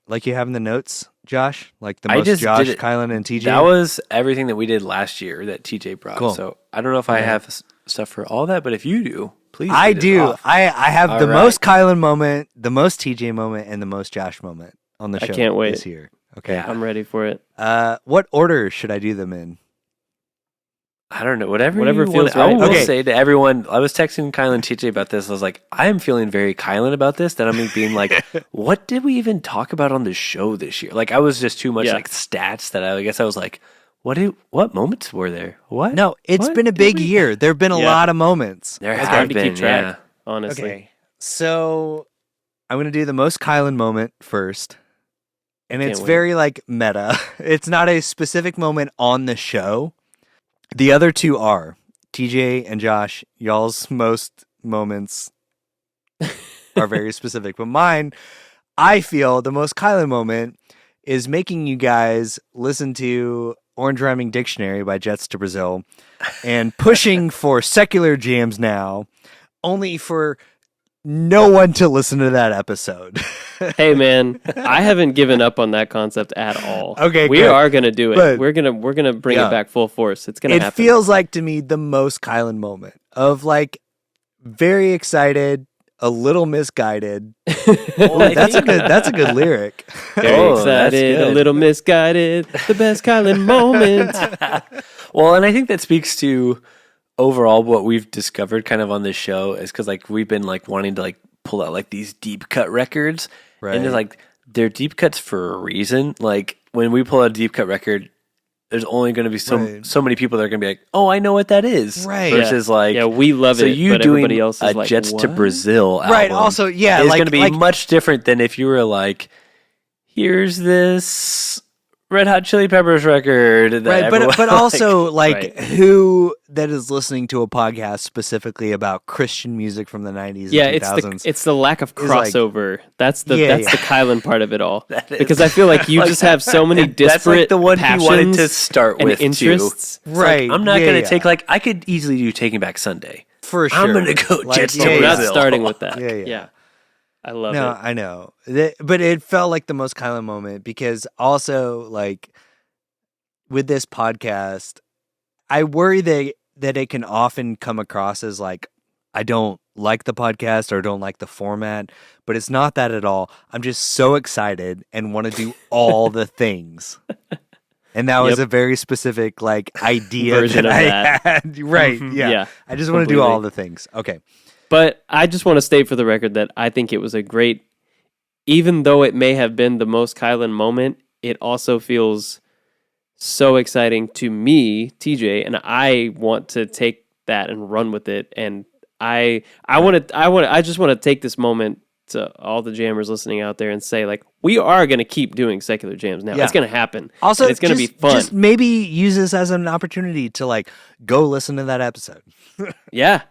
like you have in the notes, Josh? Like the I most just Josh, did it. Kylan, and TJ? That was everything that we did last year that TJ brought. Cool. So I don't know if I have stuff for all that, but if you do, please. I get it do. off. I have the All most Kylan moment, the most TJ moment, and the most Josh moment on the I show can't wait. this year. Okay. Yeah. I'm ready for it. What order should I do them in? I don't know. Whatever Whatever you feels want. I right. will Okay. say to everyone, I was texting Kylan and TJ about this. I was like, I am feeling very Kylan about this. That I'm being like, what did we even talk about on the show this year? Like, I was just too much Yeah. like stats that I guess I was like, what moments were there? What? No, it's What been a did big we- year. There have been a Yeah. lot of moments. There It's have hard to been, keep track, yeah. honestly. So I'm going to do the most Kylan moment first. And Can't it's wait. very like meta. It's not a specific moment on the show. The other two are TJ and Josh. Y'all's most moments are very specific. But mine, I feel the most Kylan moment is making you guys listen to Orange Rhyming Dictionary by Jets to Brazil and pushing for secular jams now, only for no one to listen to that episode. Hey man, I haven't given up on that concept at all. Okay, we good. are gonna do it. But- we're gonna bring Yeah. it back full force. It's gonna It happen. feels like to me the most Kylan moment of like very excited, a little misguided. Well, That's a good lyric. very Oh, that's excited, a good. little misguided. The best Kylan moment. Well, and I think that speaks to overall what we've discovered kind of on this show is because like we've been like wanting to like pull out like these deep cut records, Right. and they're like they're deep cuts for a reason. Like when we pull out a deep cut record, there's only going to be Right. so many people that are going to be like, oh, I know what that is, Right. Versus like, Yeah, we love so it. you but doing everybody else is a like, Jets to what? Brazil album, Right. Also, yeah, is like, going to be like, much different than if you were like, here's this Red Hot Chili Peppers record, that right, everyone- but also like right. who that is listening to a podcast specifically about Christian music from the 90s Yeah, and it's 2000s. the lack of Is like- crossover. That's the Yeah, that's yeah. the Kylan part of it all. That is- Because I feel like you just have so many disparate That's like the one he wanted to passions start and with interests. too. It's Right, Like, I'm not yeah, going to yeah. take like I could easily do Taking Back Sunday. for sure. I'm gonna go Jets to But we're not Brazil. starting with that. Yeah, yeah. I love No, it. I know. But it felt like the most Kylan moment because also like with this podcast, I worry that it can often come across as like I don't like the podcast or don't like the format, but it's not that at all. I'm just so excited and want to do all the things. And that was Yep. a very specific like idea Version that of I that. had. Right. Yeah. Yeah, I just want to do completely. all the things. Okay. But I just want to state for the record that I think it was a great, even though it may have been the most Kylan moment, it also feels so exciting to me, TJ, and I want to take that and run with it. And I just want to take this moment to all the jammers listening out there and say, like, we are going to keep doing secular jams now. Yeah. It's going to happen. Also, and it's going to be fun. Just maybe use this as an opportunity to like go listen to that episode. Yeah,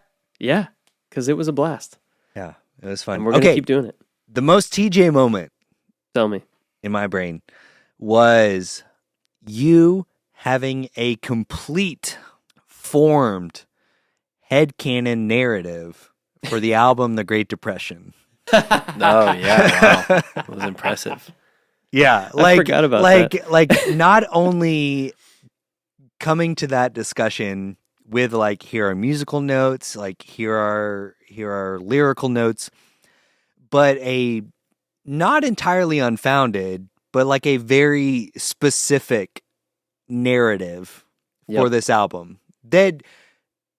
because it was a blast. Yeah, it was fun. And we're going to keep doing it. The most TJ moment Tell me. in my brain was you having a complete formed headcanon narrative for the album The Great Depression. Oh yeah, wow, it was impressive. Yeah, I forgot about that. Like not only coming to that discussion with like here are musical notes, like here are lyrical notes, but a not entirely unfounded, but like a very specific narrative for Yep. this album that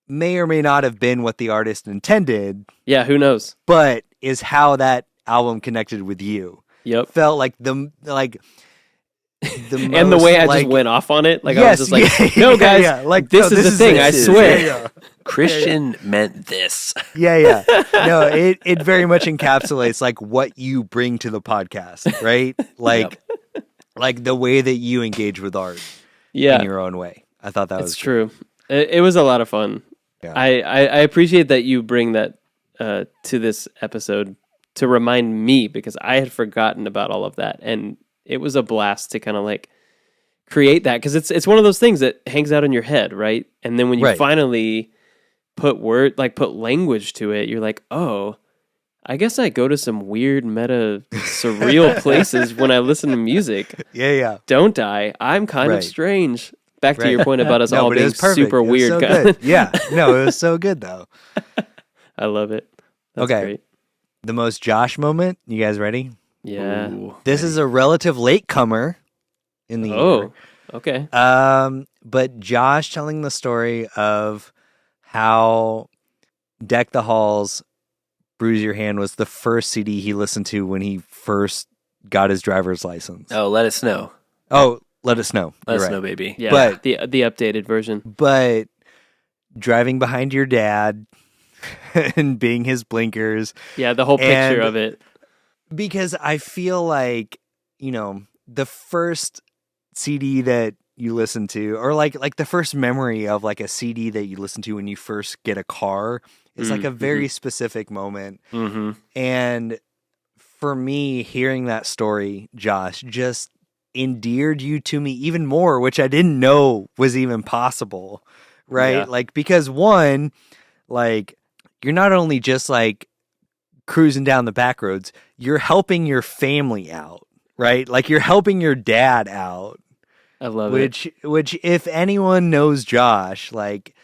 may or may not have been what the artist intended, Yeah, who knows? but is how that album connected with you. Yep. Felt like the And the most, way I like- just went off on it, like I Yes, was just like, yeah, no, yeah, guys, yeah. Like, this no, is the thing, I this. swear. Yeah, Christian meant this. yeah. No, it very much encapsulates like what you bring to the podcast, right? Like, like the way that you engage with art Yeah, in your own way. I thought that was it's true. It was a lot of fun. Yeah. I appreciate that you bring that to this episode to remind me, because I had forgotten about all of that, and it was a blast to kind of like create that, because it's one of those things that hangs out in your head, right? And then when you Right. finally put language to it, you're like, oh, I guess I go to some weird meta surreal places when I listen to music, Yeah. don't I? I'm kind Right. of strange. Back to Right. your point about us No, all but it being was perfect. super It was weird so guys. good. Yeah. No, it was so good though. I love it. That's Okay. great. The most Josh moment. You guys ready? Yeah. Ooh. This is a relative latecomer in the Oh, okay. year. But Josh telling the story of how Deck the Halls, Bruise Your Hand was the first CD he listened to when he first got his driver's license. Oh, let us know. Oh, let us know. Let You're us right. know, baby. Yeah, But- the updated version. But driving behind your dad and being his blinkers, Yeah, the whole picture And- of it. because I feel like, you know, the first CD that you listen to, or like the first memory of like a CD that you listen to when you first get a car is like a very specific moment. Mm-hmm. And for me, hearing that story, Josh, just endeared you to me even more, which I didn't know was even possible. Right? Yeah. Like, because one, like, you're not only just like cruising down the back roads, you're helping your family out, right? Like, you're helping your dad out, I love it. which if anyone knows Josh, like,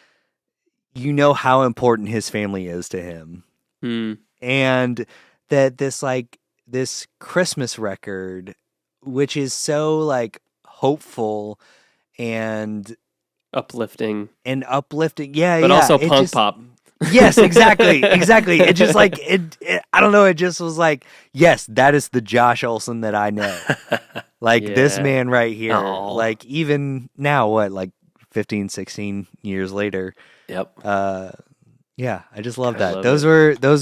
you know how important his family is to him. Mm. And that this Christmas record, which is so like hopeful and Uplifting, uplifting. Yeah. but yeah. also It punk just- pop. Yes, exactly. It just like it I don't know, it just was like, yes, that is the Josh Olson that I know. Like this Yeah. man right here. Aw. Like even now, what, like 15, 16 years later. Yep. Yeah, I just love I that. love Those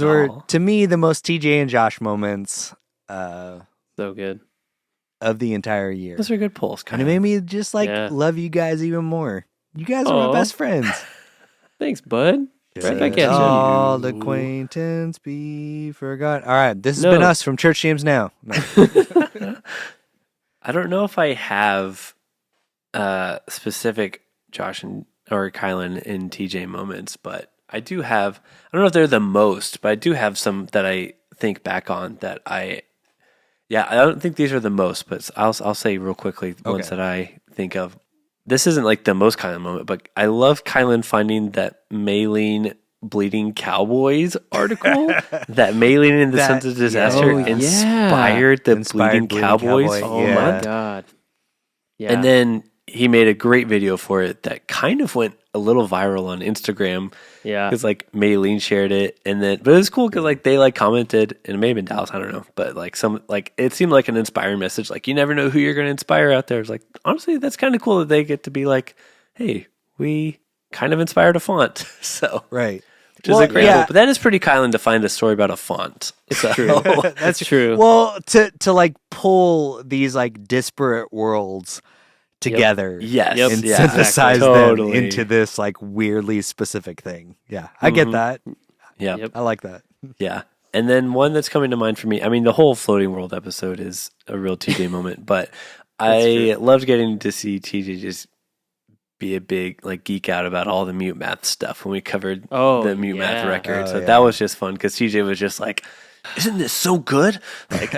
it. were Aw. to me the most TJ and Josh moments So good. of the entire year. Those are good pulls. And it made me just like Yeah. love you guys even more. You guys are Aw. my best friends. Thanks, bud. Right back at you. All acquaintance be forgot. All right, this has No. been us from Church Jams Now. No. I don't know if I have specific Josh or Kylan in TJ moments, but I do have. I don't know if they're the most, but I do have some that I think back on that I. Yeah, I don't think these are the most, but I'll say real quickly ones Okay. that I think of. This isn't like the most Kylan moment, but I love Kylan finding that Maylene Bleeding Cowboys article. That Maylene in the That- Sons of Disaster Oh, yeah. inspired the Inspired Bleeding Bleeding Cowboys. Cowboy. Oh Yeah. my god. Yeah. And then he made a great video for it that kind of went a little viral on Instagram yeah. because like Maylene shared it, and then but it was cool because like they like commented, and it may have been Dallas, I don't know, but like some like it seemed like an inspiring message. Like you never know who you're going to inspire out there. It's like honestly, that's kind of cool that they get to be like, hey, we kind of inspired a font. So Right. which is a great quote. But that is pretty Kylan to find a story about a font. It's true. That's true. Well, to like pull these like disparate worlds together, Yes, and synthesize them into this like weirdly specific thing. Yeah, I get that. Yeah, I like that. Yeah. And then one that's coming to mind for me, I mean, the whole Floating World episode is a real TJ moment, but I loved getting to see TJ just be a big like geek out about all the mute math stuff when we covered the mute math record. So that was just fun because TJ was just like, isn't this so good? Like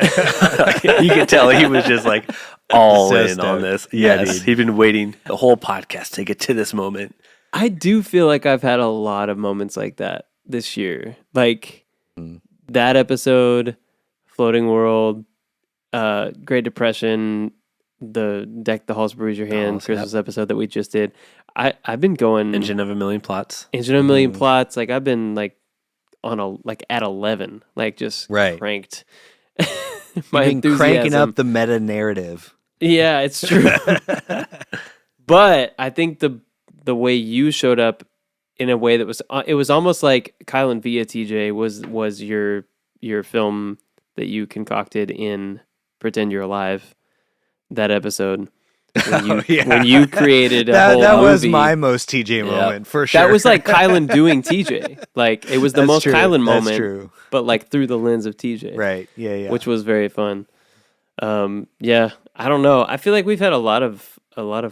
you could tell he was just like all in on this. Yes, he'd been waiting the whole podcast to get to this moment. I do feel like I've had a lot of moments like that this year. Like that episode, Floating World, Great Depression, the Deck the Halls Bruise Your Hand Christmas episode that we just did. I've been going Engine of a Million Plots. Engine of a Million Plots. Like I've been like on at 11, like just cranked. You've been cranking up the meta narrative. Yeah, it's true. But I think the way you showed up in a way that was it was almost like Kylan via TJ was your film that you concocted in Pretend You're Alive, that episode when you created a whole that movie. was my most TJ moment for sure. That was like Kylan doing TJ. Like it was the most true. Kylan moment, That's true. but like through the lens of TJ. Right. Yeah. Which was very fun. Yeah, I don't know. I feel like we've had a lot of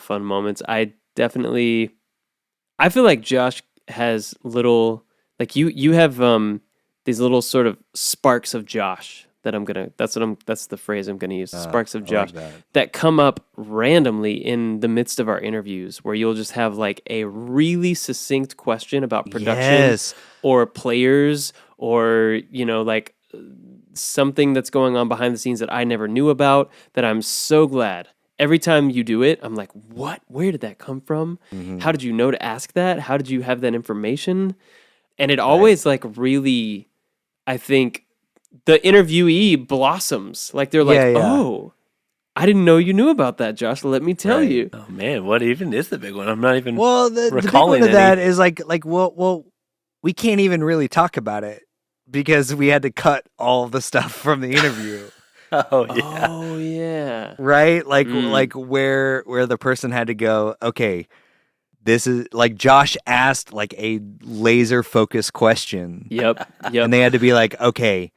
fun moments. I feel like Josh has little, like you have these little sort of sparks of Josh that's the phrase I'm gonna use. Sparks of Josh that come up randomly in the midst of our interviews, where you'll just have like a really succinct question about production or players, or like something that's going on behind the scenes that I never knew about, that I'm so glad. Every time you do it, I'm like, what? Where did that come from? How did you know to ask that? How did you have that information? And it always like really, I think, the interviewee blossoms. Like they're like, oh, I didn't know you knew about that, Josh. Let me tell you. Oh man, what even is the big one? I'm not even the big one of that is like well, we can't even really talk about it because we had to cut all the stuff from the interview. Oh yeah. Right? Like where the person had to go, okay, this is like Josh asked like a laser focused question. Yep. And they had to be like, okay,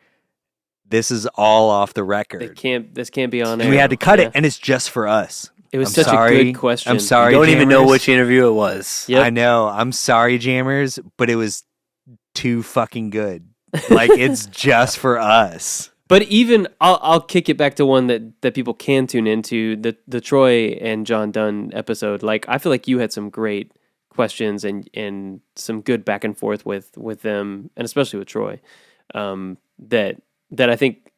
this is all off the record. This can't be on air. And we had to cut it, and it's just for us. It was such a good question. I'm sorry, you don't Jammers. even know which interview it was. Yep. I know. I'm sorry, Jammers, but it was too fucking good. Like it's just for us. But even I'll kick it back to one that people can tune into, the Troy and John Dunn episode. Like I feel like you had some great questions and some good back and forth with them, and especially with Troy. That I think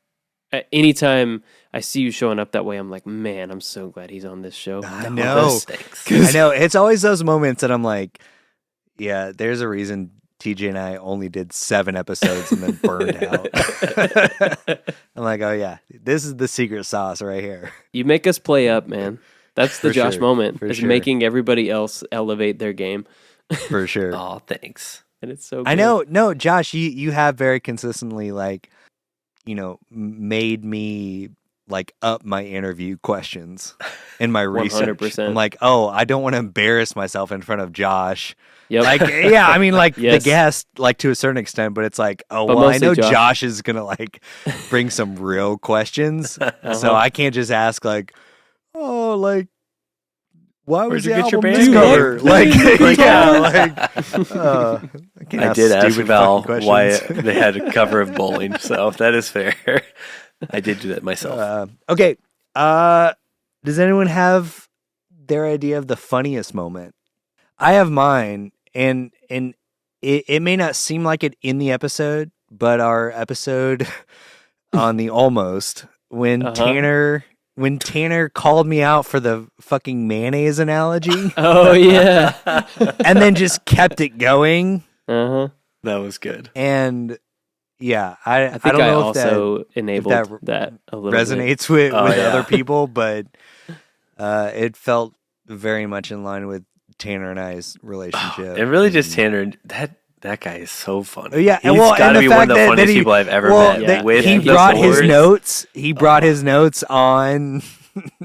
anytime I see you showing up that way, I'm like, man, I'm so glad he's on this show. I know. I know. It's always those moments that I'm like, yeah, there's a reason TJ and I only did 7 episodes and then burned out. I'm like, oh yeah, this is the secret sauce right here. You make us play up, man. That's the Josh moment. Is sure. making everybody else elevate their game. For sure. Oh, thanks. And it's so good. I know. No, Josh, you have very consistently like, made me like up my interview questions in my research. 100%. I'm like, oh, I don't want to embarrass myself in front of Josh. Yep. Like, yeah, I mean, like Yes. the guest, like to a certain extent, but it's like, oh, But well, I mostly know Josh. Josh is gonna like bring some real questions, so I can't just ask like, oh, like, why was Where'd the you get your album band this cover? cover? Like, yeah, like, I, can't I did ask stupid Val fucking why questions. they had a cover of Bowling, so that is fair. I did do that myself. Okay. Does anyone have their idea of the funniest moment? I have mine, and it may not seem like it in the episode, but our episode on the Almost when Tanner called me out for the fucking mayonnaise analogy Oh yeah. and then just kept it going. Uh-huh. That was good. And yeah, I think don't know I if that also enabled that a little bit. resonates with yeah. other people, but it felt very much in line with Tanner and I's relationship. And really just Tanner, That guy is so funny. Yeah, he's well, got to and be the one of fact the that funniest he- people I've ever well, met. that With he the brought his swords. notes. He brought his notes on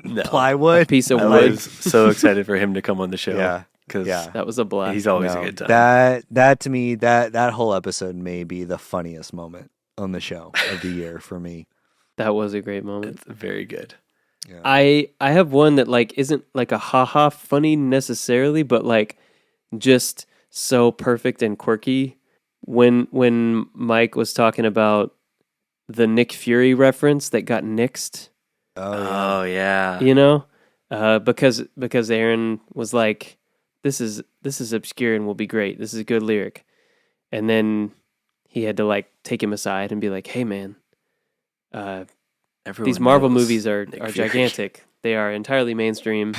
No. plywood. Piece of I wood. was so excited for him to come on the show. Yeah, because yeah. That was a blast. he's always No, a good time. That to me, that whole episode may be the funniest moment on the show of the year for me. That was a great moment. It's very good. Yeah. I have one that like isn't like a haha funny necessarily, but like just so perfect and quirky. When Mike was talking about the Nick Fury reference that got nixed, Oh, yeah. you know, because Aaron was like, this is obscure and will be great. This is a good lyric, and then he had to like take him aside and be like, hey man, Everyone these Marvel knows movies are Nick Fury. gigantic. They are entirely mainstream,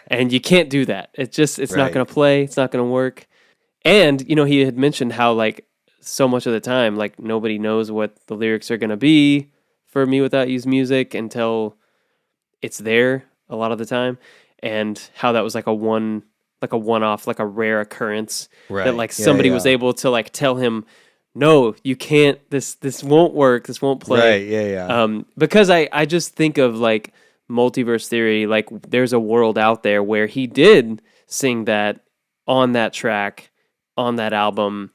and you can't do that. It's not Right. going to play. It's not going to work. And you know, he had mentioned how like so much of the time, like nobody knows what the lyrics are going to be for Me Without You's music until it's there a lot of the time, and how that was like a one-off, like a rare occurrence right. that like Yeah, somebody yeah. was able to like tell him, no, you can't. This won't work. This won't play. Right. Yeah. Yeah. Because I just think of like multiverse theory, like there's a world out there where he did sing that on that track, on that album,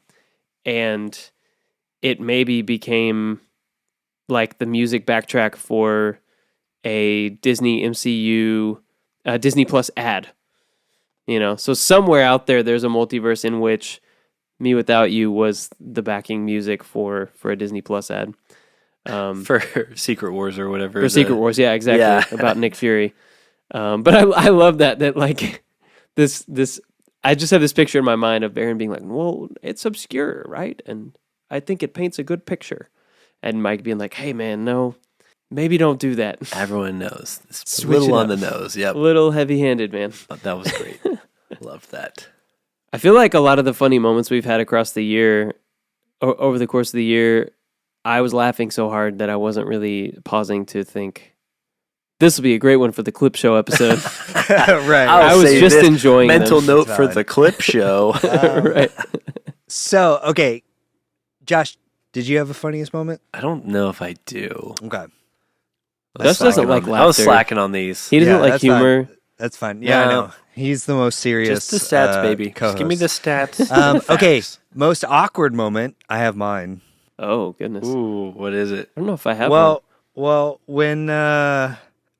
and it maybe became like the music backtrack for a Disney MCU, Disney Plus ad. You know, so somewhere out there's a multiverse in which Me Without You was the backing music for a Disney Plus ad. For Secret Wars or whatever. For Secret Wars, yeah, exactly. Yeah. About Nick Fury. But I love that like this I just have this picture in my mind of Aaron being like, well, it's obscure, right? And I think it paints a good picture. And Mike being like, hey man, no, maybe don't do that. Everyone knows. It's a Switch little it on the up. nose. Yep. A little heavy-handed, man. That was great. Loved that. I feel like a lot of the funny moments we've had across the year, over the course of the year, I was laughing so hard that I wasn't really pausing to think, this will be a great one for the clip show episode. right. I was say just this enjoying mental them. note It's for valid. the clip show. Right. So, okay, Josh, did you have a funniest moment? I don't know if I do. Okay, Josh doesn't like I was laughter. slacking on these. He doesn't Yeah, like that's fine. humor. that's fine. Yeah, I No. know. He's the most serious. Just the stats, baby. Just give me the co-host. stats. Okay, Facts. most awkward moment. I have mine. Oh, goodness. Ooh, what is it? I don't know if I have one. Well,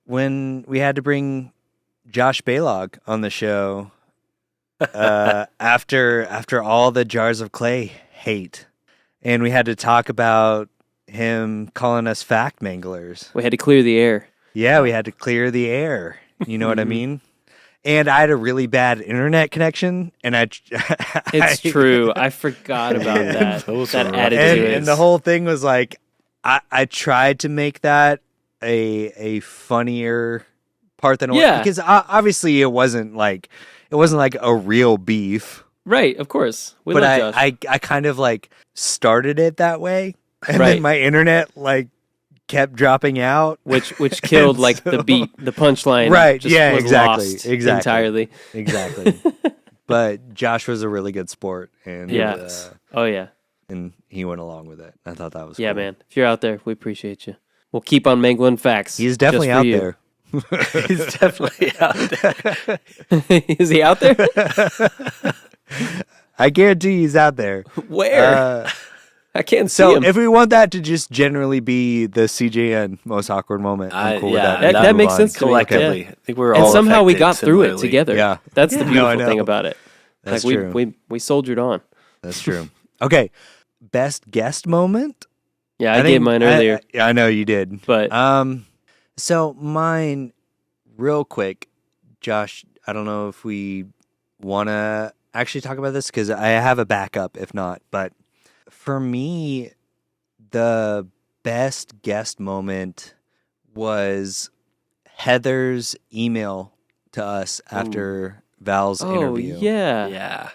when we had to bring Josh Balog on the show after all the jars of clay hate, and we had to talk about him calling us fact manglers. We had to clear the air. Yeah, we had to clear the air. You know what I mean? And I had a really bad internet connection, and It's true. I forgot about that. Those That are added rough to days. it. and the whole thing was like, I tried to make that a funnier part than it was, Yeah. because obviously it wasn't like a real beef, Right, of course. We but love Josh. I kind of like started it that way, and Right. then my internet like kept dropping out. which killed And like the so- beat, the punchline. Right, just yeah, was exactly, lost exactly. entirely. Exactly. But Josh was a really good sport, and Yeah. Oh yeah, and he went along with it. I thought that was yeah, cool. man. If you're out there, we appreciate you. We'll keep on mangling facts. He's just definitely for out you. there. He's definitely out there. Is he out there? I guarantee he's out there. Where? I can't see So him. if we want that to just generally be the CJN most awkward moment, I'm cool with yeah, that. that Move makes on. sense to me. Collectively, Yeah. I think we're And all somehow we affected got through it similarly. together. Yeah. That's the No, I beautiful know. thing about it. That's like true. we soldiered on. That's true. Okay, best guest moment. Yeah, I think- gave mine earlier, I know you did. but So mine, real quick, Josh. I don't know if we want to actually talk about this because I have a backup. If not, but for me, the best guest moment was Heather's email to us after Val's interview. yeah, Yeah.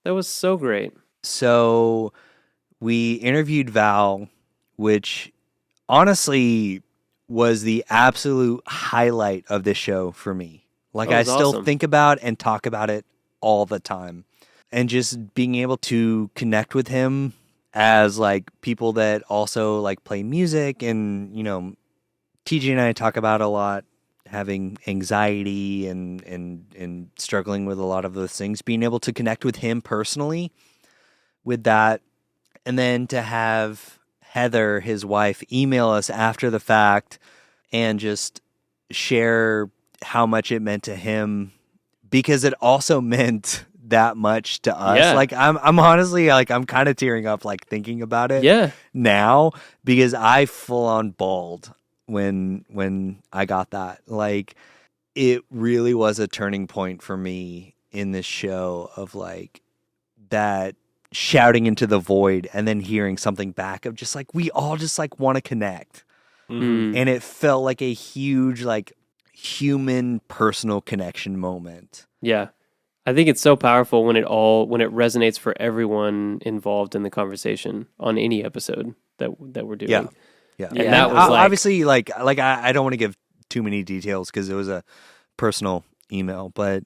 that was so great. So we interviewed Val, which honestly was the absolute highlight of this show for me. Like That I was still awesome. think about and talk about it all the time. and just being able to connect with him as like people that also like play music. And TJ and I talk about a lot having anxiety and struggling with a lot of those things, being able to connect with him personally with that. And then to have Heather, his wife, email us after the fact and just share how much it meant to him, because it also meant that much to us. Yeah. Like I'm honestly like I'm kind of tearing up like thinking about it Yeah. now, because I full on bawled when I got that. Like it really was a turning point for me in this show of like that shouting into the void and then hearing something back of just like we all just like want to connect. Mm. And it felt like a huge like human personal connection moment. Yeah. I think it's so powerful when it resonates for everyone involved in the conversation on any episode that we're doing. Yeah. Yeah. And that was like, obviously like I don't want to give too many details because it was a personal email, but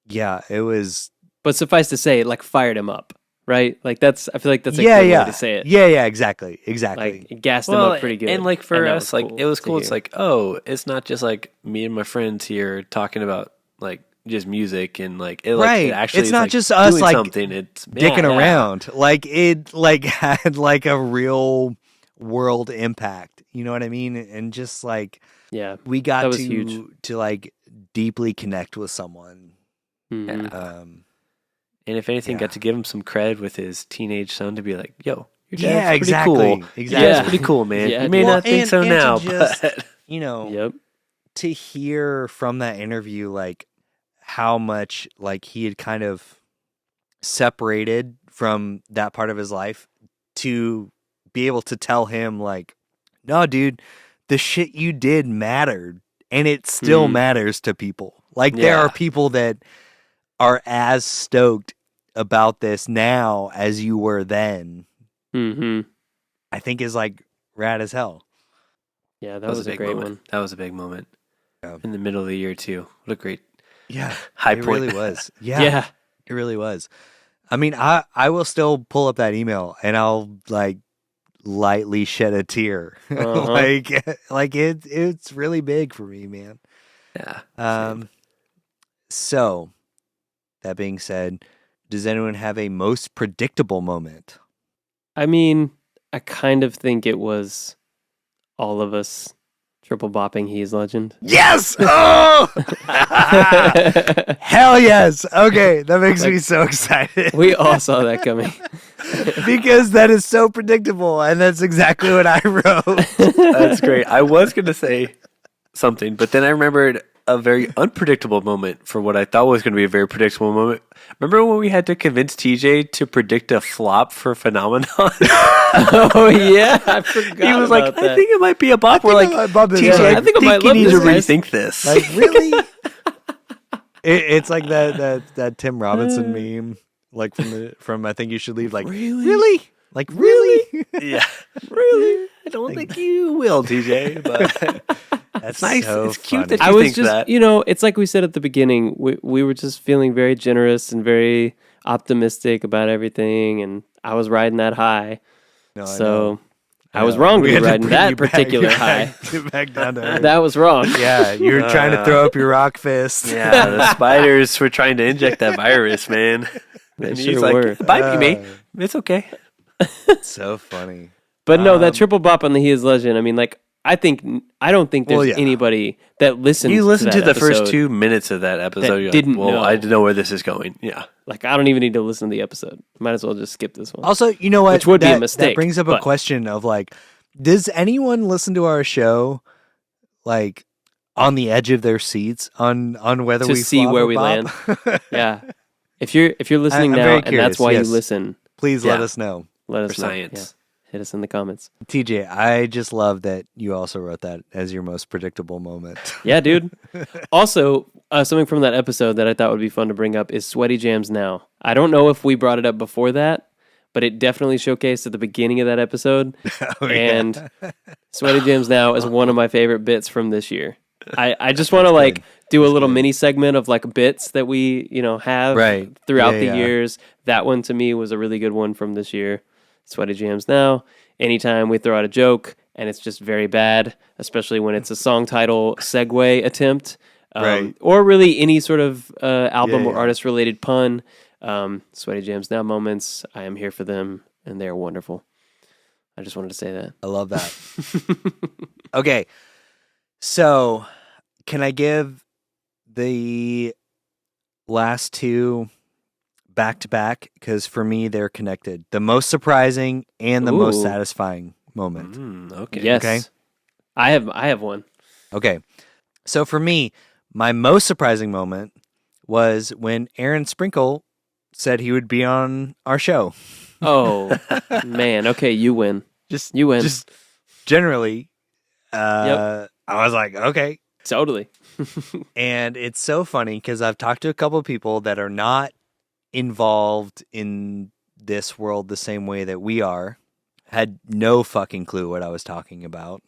yeah, it was. But suffice to say, it like fired him up, right? Like I feel like that's a yeah, good yeah. way to say it. Yeah, exactly. Like it gassed him up pretty good. And like for that us, was like it was to cool. It's hear. like, oh, it's not just like me and my friends here talking about like just music and like it, like, right. it actually It's is, not like, just us doing like something. It's dicking yeah. around. Like it like had like a real world impact. You know what I mean? And just like Yeah. we got that was to huge. to like deeply connect with someone. Mhm. And if anything, Yeah. got to give him some cred with his teenage son to be like, yo, your dad's Yeah, pretty exactly. cool. Exactly. Your dad's pretty cool, man. Yeah, you may dude. not think so and now, to just, but Yep. to hear from that interview, like how much like he had kind of separated from that part of his life, to be able to tell him like, no, dude, the shit you did mattered and it still matters to people. Like there Yeah. are people that are as stoked about this now as you were then. Mm-hmm. I think is like rad as hell. Yeah, that was a big great moment. one. That was a big moment. Yeah. In the middle of the year too. What a great Yeah. high It point. really was. Yeah. Yeah. It really was. I mean, I will still pull up that email and I'll like lightly shed a tear. Uh-huh. like it's really big for me, man. Yeah. So that being said, does anyone have a most predictable moment? I mean, I kind of think it was all of us triple bopping He's Legend. Yes! Oh! Hell yes! Okay, that makes me so excited. We all saw that coming. Because that is so predictable, and that's exactly what I wrote. That's great. I was going to say something, but then I remembered a very unpredictable moment for what I thought was going to be a very predictable moment. Remember when we had to convince TJ to predict a flop for Phenomenon? Oh yeah, I forgot. He was like, about that. I think it might be a bop. We're like, TJ, Yeah, I I think I might you love need this, to guys. rethink this. Like, really? It's like that Tim Robinson meme, like from I Think You Should Leave. Like, really? Like, really? Yeah. Really? I don't think you will, TJ, but That's nice. so It's cute funny. that I you was think just, that. it's like we said at the beginning. We were just feeling very generous and very optimistic about everything, and I was riding that high. No, I know. So I I was know. wrong to We be had riding bring that you back- particular get high. back- Get back down to earth. That was wrong. Yeah, you were trying to throw up your rock fist. Yeah, the spiders were trying to inject that virus, man. They And he's sure like, were. bite me. It's okay. So funny. But no, that triple bop on the He Is Legend. I mean, like, I don't think there's Well, yeah. anybody that listened. You listened to that the first episode. 2 minutes of that episode. That You're didn't like, well, know. I know where this is going. Yeah. Like, I don't even need to listen to the episode. Might as well just skip this one. Also, you know what? Which would be a That mistake, brings up a but- question of like, does anyone listen to our show like on the edge of their seats on whether To we see flop where or we bop? Yeah. If you're listening I'm now very and curious, that's why yes. you listen, Please let Yeah. us know. let us For know. science. Yeah. Hit us in the comments. TJ, I just love that you also wrote that as your most predictable moment. Yeah, dude. Also, something from that episode that I thought would be fun to bring up is Sweaty Jams Now. I don't know if we brought it up before that, but it definitely showcased at the beginning of that episode. Oh, yeah. And Sweaty Jams Now is one of my favorite bits from this year. I just want to like do a little mini segment of like bits that we have throughout the years. That one to me was a really good one from this year. Sweaty Jams Now. Anytime we throw out a joke and it's just very bad, especially when it's a song title segue attempt, or really any sort of album or artist related pun. Sweaty Jams Now moments. I am here for them, and they are wonderful. I just wanted to say that. I love that. Okay, so can I give the last two back to back? Because for me, they're connected. The most surprising and the most satisfying moment. Okay. Yes. Okay. I have one. Okay. So for me, my most surprising moment was when Aaron Sprinkle said he would be on our show. Oh, man. Okay, you win. You win. Just generally, I was like, okay. Totally. And it's so funny because I've talked to a couple of people that are not involved in this world the same way that we are, had no fucking clue what I was talking about.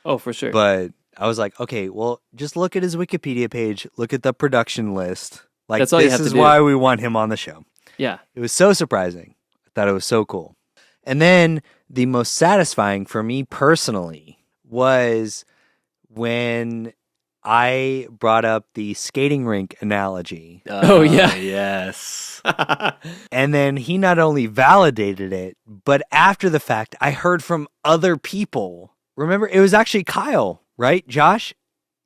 Oh, for sure. But I was like, okay, well, just look at his Wikipedia page, look at the production list. Like, that's all you this have to is do. why we want him on the show. Yeah. It was so surprising. I thought it was so cool. And then the most satisfying for me personally was when I brought up the skating rink analogy. Oh, yeah. Yes. And then he not only validated it, but after the fact, I heard from other people. Remember, it was actually Kyle, right, Josh?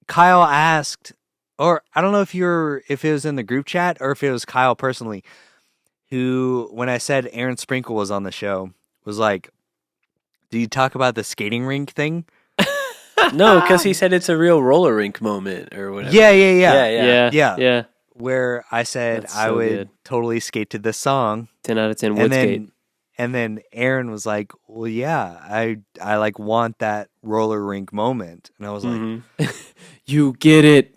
Kyle asked, or I don't know if it was in the group chat or if it was Kyle personally, who, when I said Aaron Sprinkle was on the show, was like, "Do you talk about the skating rink thing?" No, because he said it's a real roller rink moment or whatever. Yeah. Where I said That's I so would good. totally skate to this song. 10 out of 10 would skate. And then Aaron was like, "Well, yeah, I like want that roller rink moment." And I was like, You get it.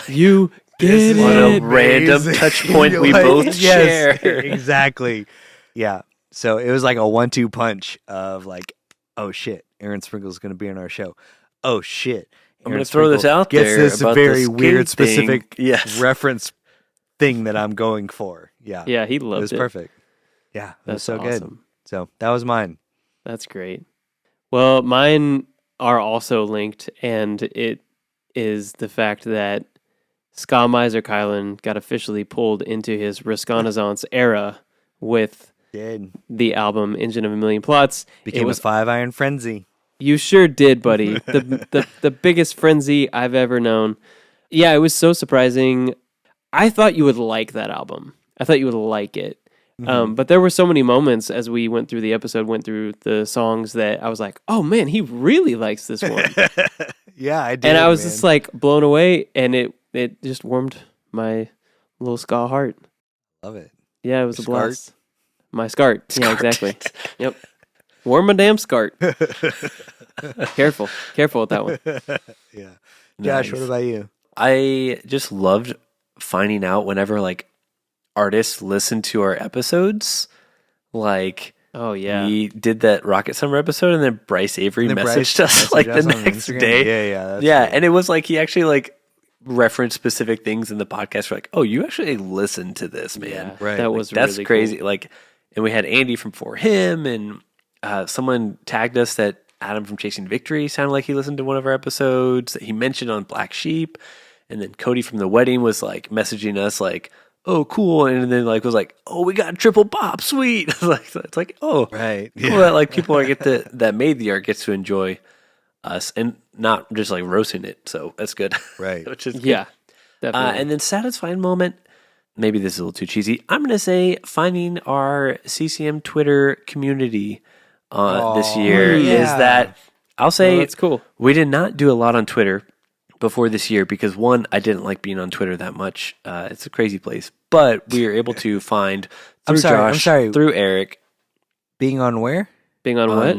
You get This is What a it. random amazing. touch point we Like, both yes, share. Exactly. Yeah. So it was like a 1-2 punch of like, oh shit, Aaron Sprinkle's going to be on our show. Oh shit. I'm Aaron going to throw this Sprinkle out gets there this about very the weird, skate thing. specific Yes. reference thing that I'm going for. Yeah. Yeah, he It loved was it. perfect. Yeah. It was That's so good. awesome. So that was mine. That's great. Well, mine are also linked, and it is the fact that Ska Miser Kylan got officially pulled into his Risconnaissance era with Did. the album Engine of a Million Plots. Became a 5-iron frenzy. You sure did, buddy. The biggest frenzy I've ever known. Yeah, it was so surprising. I thought you would like that album. I thought you would like it. But there were so many moments as we went through the episode, went through the songs that I was like, oh man, he really likes this one. Yeah, I did. And I was just like blown away, and it just warmed my little ska heart. love it. Yeah, it was Your a blast. My scart. Yeah, exactly. Yep. Warm my damn scart. Careful with that one. Yeah. Josh, Nice. what about you? I just loved finding out whenever like artists listen to our episodes. Like Oh yeah. we did that Rocket Summer episode, and then Bryce Avery And then messaged Bryce us like messaged the us on next Instagram. day. Yeah, that's Yeah, cool. and it was like he actually like referenced specific things in the podcast. We're like, oh, you actually listened to this, man. Yeah, Right. that Like, was That's really crazy. cool. Like, and we had Andy from For Him, and someone tagged us that Adam from Chasing Victory sounded like he listened to one of our episodes that he mentioned on Black Sheep, and then Cody from The Wedding was like messaging us like, "Oh, cool," and then like was like, "Oh, we got triple pop, sweet." It's like, oh, Right. cool that like people are that made the art gets to enjoy us and not just like roasting it. So that's good, Right. Which is good. Yeah. Definitely. And then satisfying moment, maybe this is a little too cheesy. I'm going to say finding our CCM Twitter community this year yeah. is that I'll say that's cool. we did not do a lot on Twitter before this year because one, I didn't like being on Twitter that much. It's a crazy place, but we were able to find through I'm Josh, sorry. through Eric, Being on where? Being on what?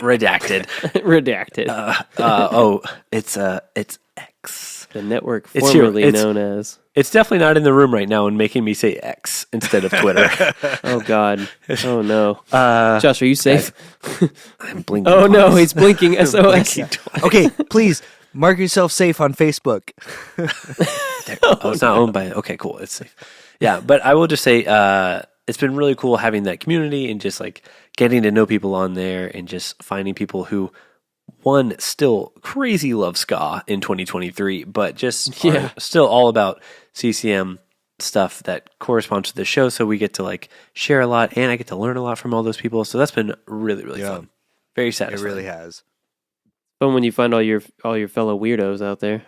redacted. Redacted. It's X. The network It's here. formerly It's- known as. It's definitely not in the room right now and making me say X instead of Twitter. Oh God. Oh no. Josh, are you safe? I'm blinking. Oh no, twice. he's blinking. SOS. Blinking twice. Okay, please Mark yourself safe on Facebook. Oh, it's not owned by. Okay, cool. It's safe. Yeah, but I will just say, it's been really cool having that community and just like getting to know people on there and just finding people who, one, still crazy love ska in 2023, but just are still all about CCM stuff that corresponds to the show. So we get to like share a lot, and I get to learn a lot from all those people. So that's been really, really fun. Very satisfying. It really has. Fun when you find all your fellow weirdos out there.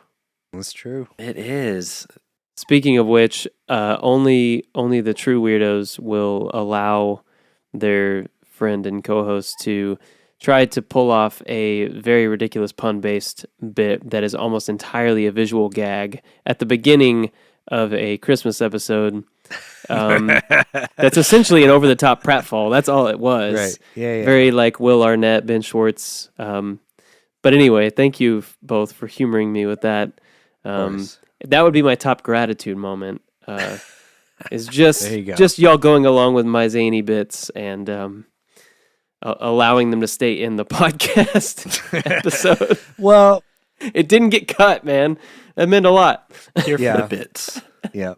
That's true. It is. Speaking of which, only the true weirdos will allow their friend and co-host to try to pull off a very ridiculous pun-based bit that is almost entirely a visual gag at the beginning of a Christmas episode. That's essentially an over-the-top pratfall. That's all it was. Right. Yeah. Very like Will Arnett, Ben Schwartz. But anyway, thank you both for humoring me with that. That would be my top gratitude moment. Is just y'all going along with my zany bits and allowing them to stay in the podcast episode. Well, it didn't get cut, man. That meant a lot. Here for the bits. Yeah.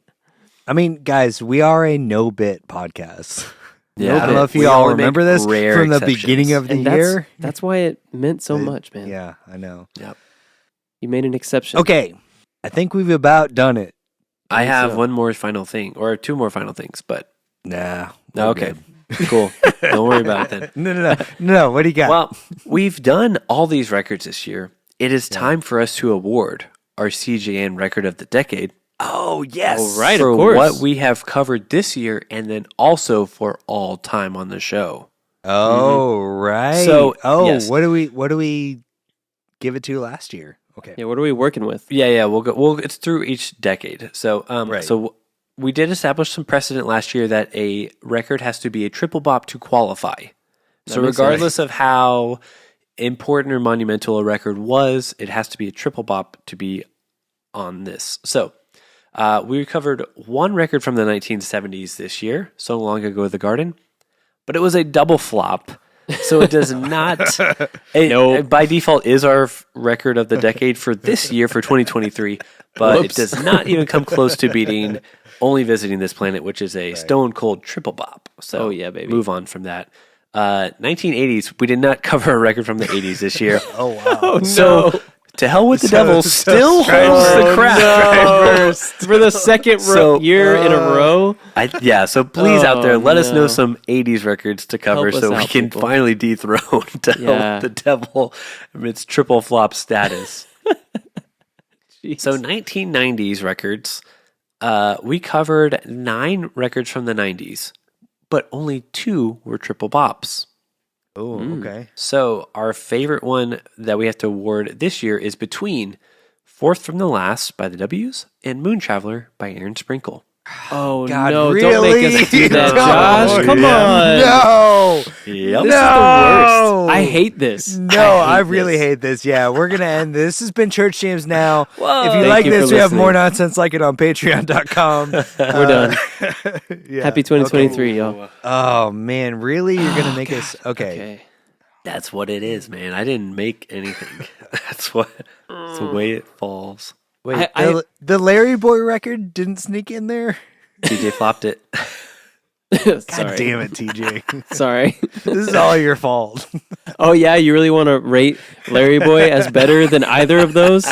I mean, guys, we are a no-bit podcast. Yeah. I don't know if you all remember this from the beginning of the year. That's why it meant so much, man. Yeah, I know. Yep. You made an exception. Okay. I think we've about done it. I have one more final thing, or two more final things, but Nah. okay. Cool. Don't worry about it then. No. What do you got? Well, we've done all these records this year. It is time for us to award our CJN Record of the Decade. Oh, yes. Oh, right, for of course. what we have covered this year, and then also for all time on the show. Oh, right. So, yes. What do we give it to last year? Okay. Yeah, what are we working with? Yeah. We'll go. It's through each decade. So, Right. So we did establish some precedent last year that a record has to be a triple bop to qualify. So regardless of how important or monumental a record was, it has to be a triple bop to be on this. So we covered one record from the 1970s this year, So Long Ago the Garden, but it was a double flop. So it does not, by default, is our record of the decade for this year, for 2023, but it does not even come close to beating Only Visiting This Planet, which is a stone cold triple bop. So yeah, baby. Move on from that. 1980s, we did not cover a record from the 80s this year. Oh, wow. Oh, so no. To Hell with the Devil still holds the crown. No. For the second year in a row. So please out there, let us know some 80s records to cover so we can finally dethrone To Hell with the Devil amidst triple flop status. So 1990s records, we covered 9 records from the 90s, but only 2 were triple bops. Oh, okay. So our favorite one that we have to award this year is between Fourth from the Last by the W's and Moon Traveler by Aaron Sprinkle. Oh, God, no. really? Don't make us do that, Josh. Come on. No. Yep. This is the worst. I hate this. No, I really hate this. Yeah, we're going to end this. This has been Church James Now. Whoa. If you Thank like you this, for we have listening. more nonsense like it on patreon.com. We're done. Yeah. Happy 2023, y'all. Oh, man. Really? You're going to make us... Okay. That's what it is, man. I didn't make anything. That's the way it falls. Wait, the Larry Boy record didn't sneak in there? TJ flopped it. God Sorry. damn it, TJ. Sorry. This is all your fault. Oh, yeah? You really want to rate Larry Boy as better than either of those?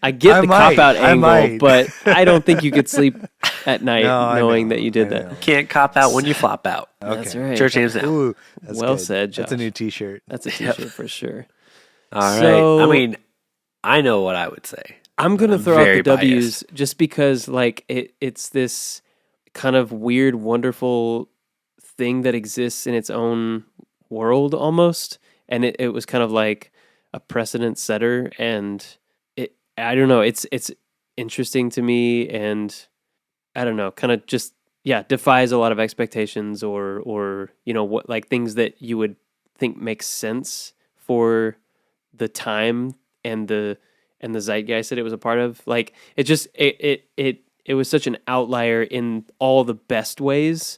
I get the cop-out angle, but I don't think you could sleep at night knowing that you did that. Can't cop out when you flop out. Okay. That's right. Church James Now. Ooh, that's Well good. said, Josh. That's a new t-shirt. That's a t-shirt for sure. All right. So- I mean, I know what I would say. I'm going to throw out very the W's biased. just because like it's this kind of weird, wonderful thing that exists in its own world almost. And it was kind of like a precedent setter. And I don't know, it's interesting to me. And I don't know, kind of just, defies a lot of expectations or, what, like things that you would think makes sense for the time and the zeitgeist that it was a part of. Like it just it was such an outlier in all the best ways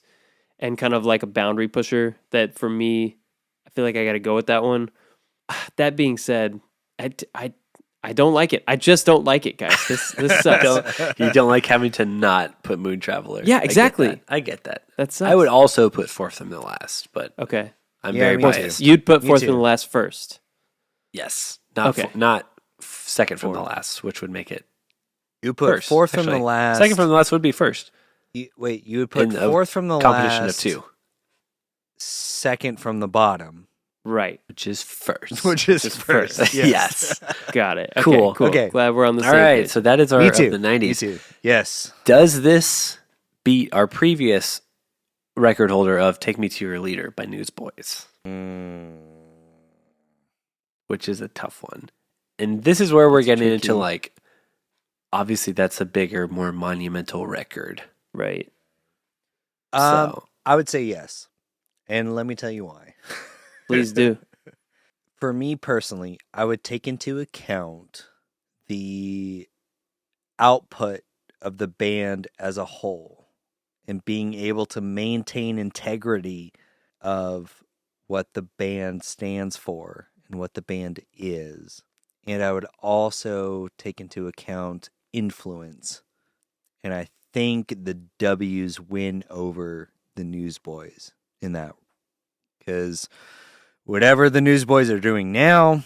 and kind of like a boundary pusher that for me I feel like I got to go with that one. That being said, I don't like it. I just don't like it, guys. This sucks. You don't like having to not put Moon Traveler. Yeah, exactly. I get that. That sucks. I would also put Fourth from the Last, but Okay. I'm Yeah, very me too. biased. You'd put Me Fourth too. from the Last first. Yes, not Okay. not second from the Fourth. last, which would make it You put first. fourth from actually. the last. Second from the last would be first. You would put In a fourth from the Competition last. of two, Second from the bottom. Right. which is first. Which is Just first. first. Yes. Got it. Okay, Cool. cool. Okay. Glad we're on the All same right, page. so that is our Me too. of the Me 90s. too. Yes. Does this beat our previous record holder of "Take Me to Your Leader" by Newsboys, which is a tough one? And this is where we're getting tricky. into like, obviously that's a bigger, more monumental record. Right. So I would say yes. And let me tell you why. Please do. For me personally, I would take into account the output of the band as a whole and being able to maintain integrity of what the band stands for and what the band is. And I would also take into account influence. And I think the W's win over the Newsboys in that. Because whatever the Newsboys are doing now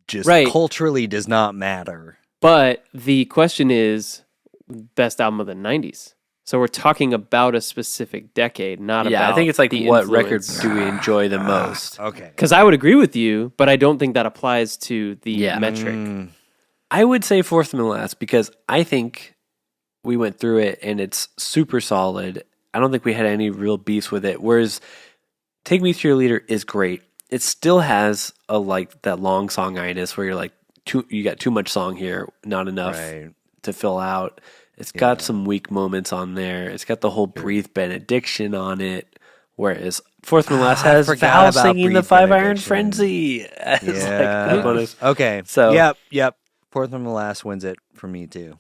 just Right. culturally does not matter. But the question is best album of the 90s. So we're talking about a specific decade, not yeah, about I think it's like the what influence. record do we enjoy the most? Okay. Because I would agree with you, but I don't think that applies to the Yeah. metric. I would say Fourth from the Last because I think we went through it and it's super solid. I don't think we had any real beefs with it. Whereas Take Me to Your Leader is great. It still has a like that long songitis where you're like, you got too much song here, not enough Right. to fill out. It's got some weak moments on there. It's got the whole Breathe benediction on it. Whereas Fourth from the Last has forgot Val about singing the Breathe 5 Iron Benediction. Frenzy as like Yeah. a bonus. Okay. So- Yep. Fourth from the last wins it for me too.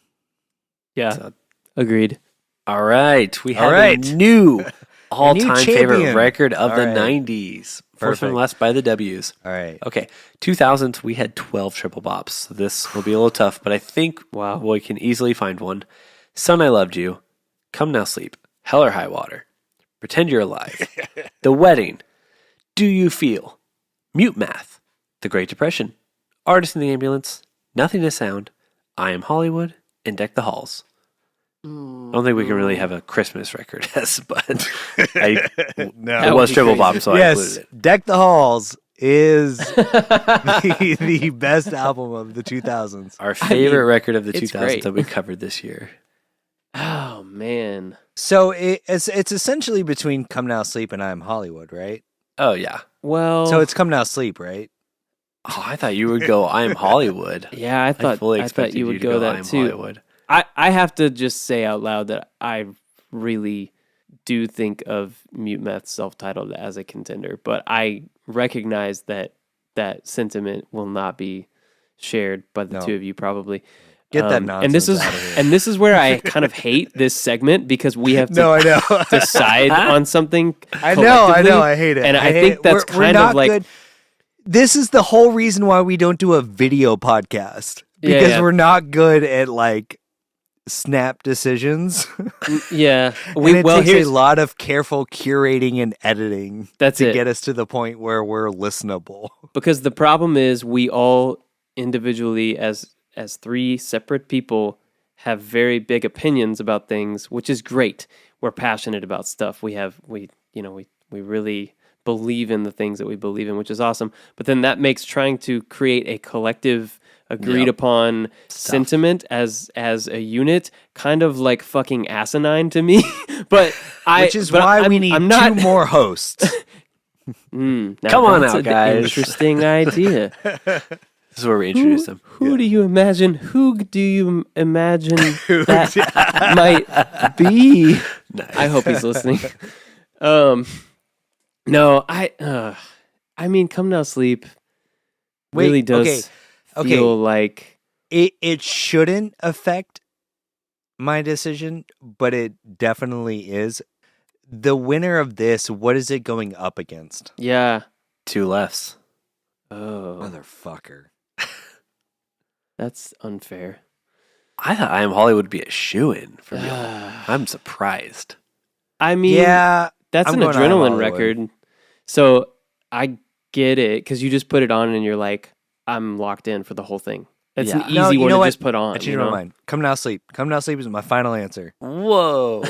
Yeah, So- agreed. All right. We All have right. a new all-time favorite champion. record of All the right. 90s. Fourth from Perfect. the Last by the W's. All right. Okay, 2000s, we had 12 triple bops. So this will be a little tough, but I think Wow. we can easily find one. Son, I Loved You, Come Now Sleep, Hell or High Water, Pretend You're Alive, The Wedding, Do You Feel, Mute Math, The Great Depression, Artist in the Ambulance, Nothing to Sound, I Am Hollywood, and Deck the Halls. I don't think we can really have a Christmas record as, but it was be triple crazy. bop, so I Yes. included it. Deck the Halls is the best album of the 2000s. Our favorite mean, record of the it's 2000s great. that we covered this year. Oh, man. So it's essentially between Come Now Sleep and I'm Hollywood, right? Oh, yeah. Well, So it's Come Now Sleep, right? Oh, I thought you would go I Am Hollywood. yeah, I thought fully I expected thought you would to go I that Am too. Hollywood. I have to just say out loud that I really do think of Mute Math self-titled as a contender, but I recognize that that sentiment will not be shared by the No. two of you probably. Get that And this is nonsense out of here. and this is where I kind of hate this segment because we have to No, I know. decide on something. I know. collectively, I hate it. And I hate think it. that's We're kind of not like good. This is the whole reason why we don't do a video podcast Yeah, because yeah. we're not good at like snap decisions. yeah. And it takes Here's a lot of careful curating and editing that's to it. get us to the point where we're listenable. Because the problem is we all individually as three separate people have very big opinions about things, which is great. We're passionate about stuff. We really believe in the things that we believe in, which is awesome. But then that makes trying to create a collective agreed upon sentiment as a unit kind of like fucking asinine to me. Which is why we need two more hosts. Now Come on that's out, an guys. Interesting idea. This is where we introduce them. Who do you imagine? Who do you imagine that might be? Nice. I hope he's listening. No, I mean, Come Now Sleep Wait, really does okay. feel like It shouldn't affect my decision, but it definitely is. The winner of this, what is it going up against? yeah. Two lefts. Oh, Motherfucker. That's unfair. I thought I Am Hollywood would be a shoo-in for me. I'm surprised. I mean, Yeah, that's I'm an going I Am adrenaline Hollywood. record. So I get it because you just put it on and you're like, I'm locked in for the whole thing. It's an Yeah. easy No, you one know to what? just put on. I changed my mind. Come Now Sleep. Come Now Sleep is my final answer. Whoa.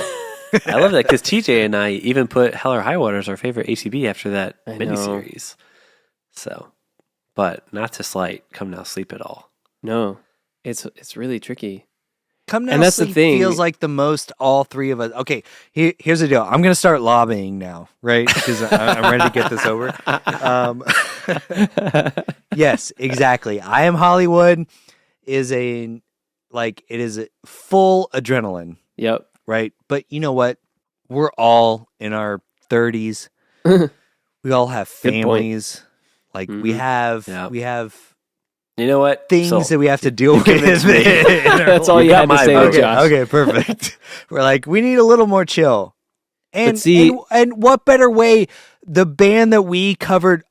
I love that because TJ and I even put Hell or High Water as our favorite ACB after that I know. miniseries. So, but not to slight Come Now Sleep at all. No, it's really tricky. Come Now And that's the Sleep thing. feels like the most all three of us. Okay, here's the deal. I'm going to start lobbying now, right? Because I'm ready to get this over. Yes, exactly. I Am Hollywood is it is a full adrenaline, Yep. right? But you know what? We're all in our 30s. We all have Good point. families. Like we have You know what? things that we have to deal with. convinced me. That's all You you got had to my say, vote. there, Josh. Okay, perfect. We're like, we need a little more chill. And see- and what better way? The band that we covered,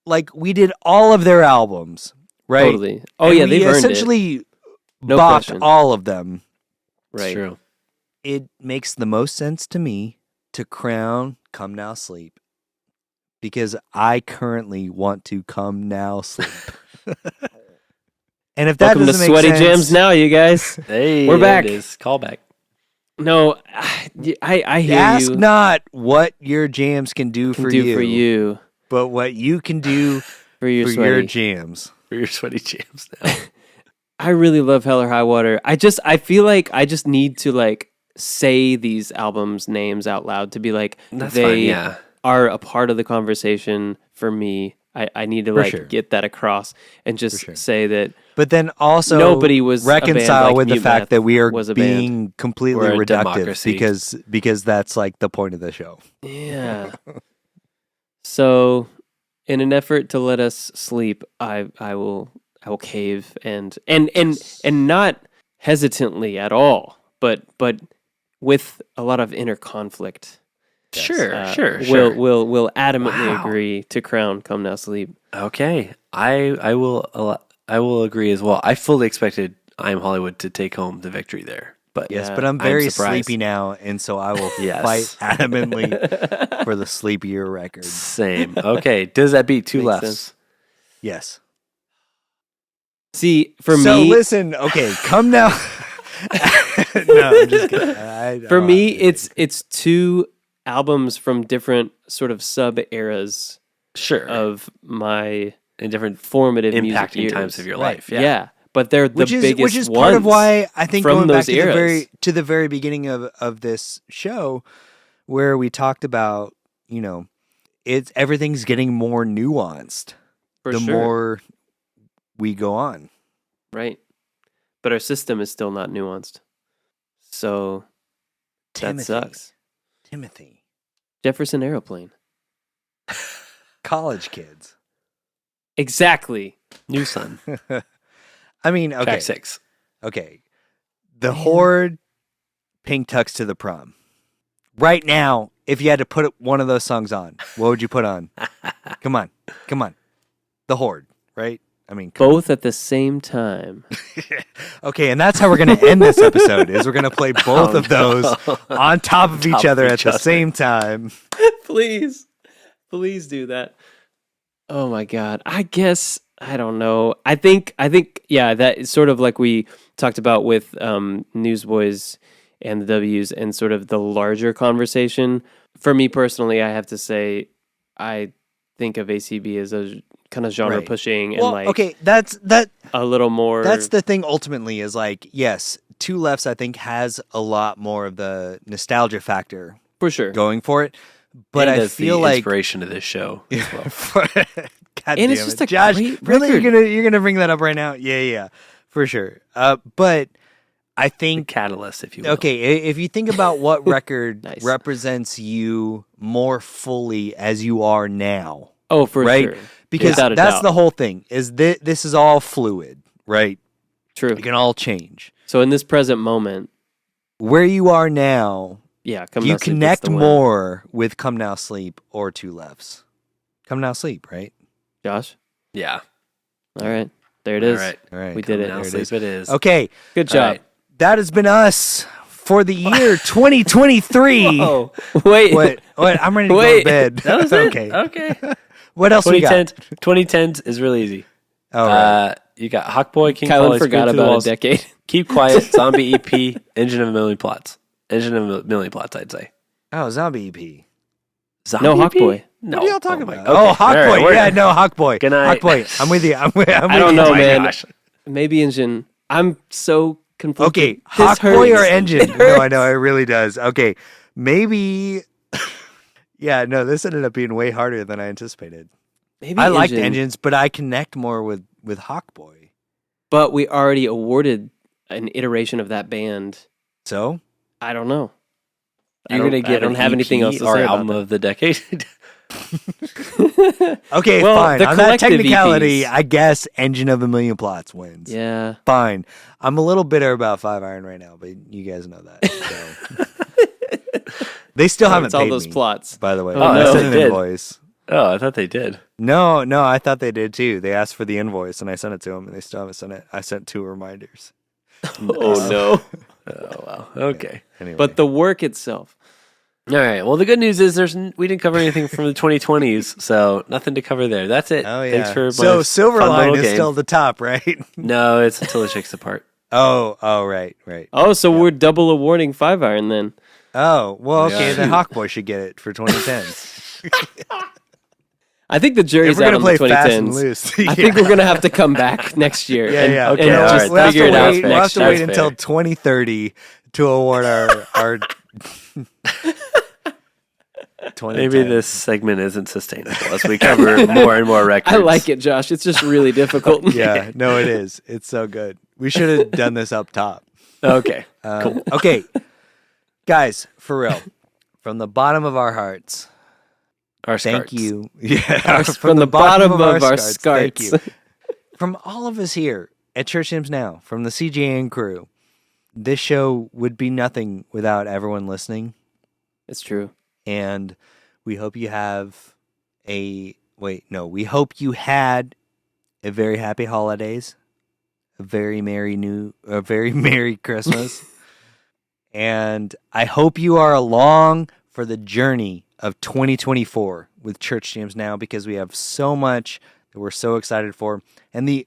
like we did all of their albums, right? Totally. Oh And yeah, we they've earned it. essentially No bopped question. all of them. It's Right. true. It makes the most sense to me to crown Come Now Sleep because I currently want to come now sleep. And if that Welcome to doesn't make Sweaty sense, Jams now, you guys. Hey, We're there back. it is. Callback. No, I hear ask you. not what your jams can do, Can for, do you, for you, but what you can do for your for sweaty. your jams. For your Sweaty Jams now. I really love Hell or High Water. I feel like I just need to like say these albums' names out loud to be like That's they fine, yeah. are a part of the conversation for me. I need to For like sure. get that across and just sure. say that But then also Nobody was a band reconcile like with the Mute fact Math that we are was a being completely We're a reductive democracy. because that's like the point of the show. yeah. So, in an effort to let us sleep, I will cave and not hesitantly at all, but with a lot of inner conflict. Sure. We'll adamantly Wow. agree to crown Come Now Sleep. Okay. I will agree as well. I fully expected I Am Hollywood to take home the victory there. But Yes, Yeah, but I'm very surprised. sleepy now, and so I will Yes. fight adamantly for the sleepier record. Same. Okay. Does that beat two Makes lefts? sense. Yes. See, for So me, listen, okay, come now. No, I'm just kidding. for me, it's two albums from different sort of sub eras Sure. of my in different formative music impacting years. times of your Right. life. Yeah. Yeah. But they're the biggest which is part of ones why I think from going back those to eras. the very beginning of this show, where we talked about, everything's getting more nuanced for the sure. more we go on. Right. But our system is still not nuanced. So Timothy, that sucks. Timothy, Jefferson Aeroplane. college kids. Exactly. New Sun. I mean, okay, Track 6. okay. The Horde, Pink Tux to the Prom. Right now, if you had to put one of those songs on, what would you put on? Come on. The Horde, right? I mean, come Both at the same time. on. Okay, and that's how we're going to end this episode. Is we're going to play both of those on top of each other at the same time. Please do that. Oh my God. I guess, I don't know. I think, yeah, that is sort of like we talked about with Newsboys and the W's and sort of the larger conversation. For me personally, I have to say, I think of ACB as a kind of genre Right. pushing Well, and like okay, that's a little more. That's the thing ultimately is like, yes, Two Lefts I think has a lot more of the nostalgia factor for sure. going for it. But And I as feel the like inspiration of this show as well. God And damn it's it. just a Josh, great really record. you're gonna bring that up right now? Yeah, for sure. But I The think catalyst, if you will. okay, if you think about what record Nice. represents you more fully as you are now, Oh, for right? sure. Because Without a that's doubt. the whole thing. Is this is all fluid, right? True. It can all change. So in this present moment, Where you are now, yeah, Come you Now Sleep gets connect the win. more with Come Now Sleep or Two Lefts. Come Now Sleep, right? Josh? Yeah. All right. There it is. All right. We did it. Now There it sleep is. it is. Okay, Good All job. right. that has been us for the year 2023. Oh, Wait. What? I'm ready to go Wait. to bed. that was it. Okay. Okay. What else we got? 2010s is really easy. All right. You got Hawkboy, King Kylan Polly, forgot Scream Through the about Walls, a decade. Keep Quiet, Zombie EP, Engine of a Million Plots. Engine of a Million Plots, I'd say. Oh, Zombie EP. Zombie No, EP? Hawkboy. No. What are y'all talking Oh my about? God. Oh, Okay. All right, Hawkboy. we're- Yeah, no, Hawkboy. Good night. Hawkboy. I'm with you. I'm with I you. don't know, Oh my man. gosh. Maybe Engine. I'm so conflicted. Okay, This Hawkboy or hurts. Engine? It No, I hurts. know, it really does. Okay, maybe. Yeah, no, this ended up being way harder than I anticipated. Maybe I liked Engine, Engines, but I connect more with Hawkboy. but we already awarded an iteration of that band. So I don't know. You're going to I get don't an have anything EP else to or say about album that. of the decade. okay, Well, fine. the On that collective technicality, EPs. I guess Engine of a Million Plots wins. Yeah. Fine. I'm a little bitter about 5 Iron right now, but you guys know that. So. They still haven't It's all paid those me, plots. by the way. Oh, I no. sent an They did. invoice. Oh, I thought they did. No, I thought they did too. They asked for the invoice, and I sent it to them, and they still haven't sent it. I sent 2 reminders. Oh no. Oh, wow. Okay. Anyway. But the work itself. All right. Well, the good news is we didn't cover anything from the 2020s, so nothing to cover there. That's it. Oh, yeah. Thanks for So my Silverline fun little is game. still the top, right? No, it's until it shakes apart. Oh, right. Oh, so we're double awarding 5 Iron then. Oh, well, okay, Yeah. then Hawkboy should get it for 2010s. I think the If jury's we're out going on to the play fast and 2010s. loose. I think we're gonna have to come back next year. Yeah, and, yeah. and Okay, all just right. figure it out. We'll have to That's wait until fair. 2030 to award our 2010s. Maybe this segment isn't sustainable as we cover more and more records. I like it, Josh. It's just really difficult. Yeah, no, it is. It's so good. We should have done this up top. Okay. Cool. Okay, guys, for real, from the bottom of our hearts, Our thank scarts. you. Yeah, From the bottom of our thank you. scarts. From all of us here at Church Hymns Now, from the CJN crew, this show would be nothing without everyone listening. It's true. And we hope you have we hope you had a very happy holidays, a very merry Christmas. And I hope you are along for the journey of 2024 with Church Jams Now, because we have so much that we're so excited for. And the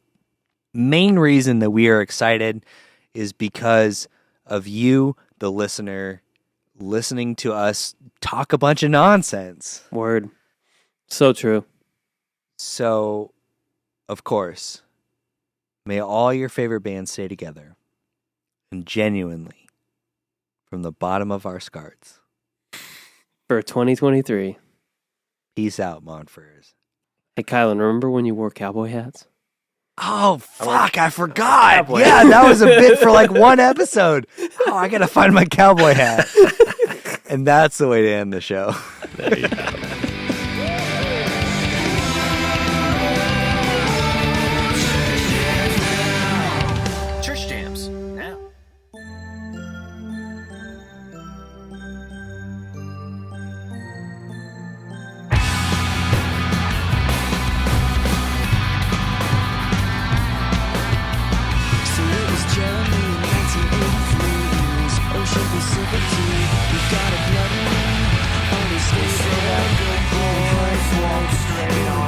main reason that we are excited is because of you, the listener, listening to us talk a bunch of nonsense. Word. So true. So, of course, may all your favorite bands stay together. And genuinely, from the bottom of our scarts, For 2023. peace out, Montfurs. Hey, Kylan, remember when you wore cowboy hats? Oh, fuck, I forgot. Cowboy. Yeah, that was a bit for like one episode. Oh, I gotta find my cowboy hat. And that's the way to end the show. There you go. Church Jams now. So it was Jeremy in 1983. He was Ocean Pacific too. We've got a blood ring on his skateboard. Good boy, walk straight on.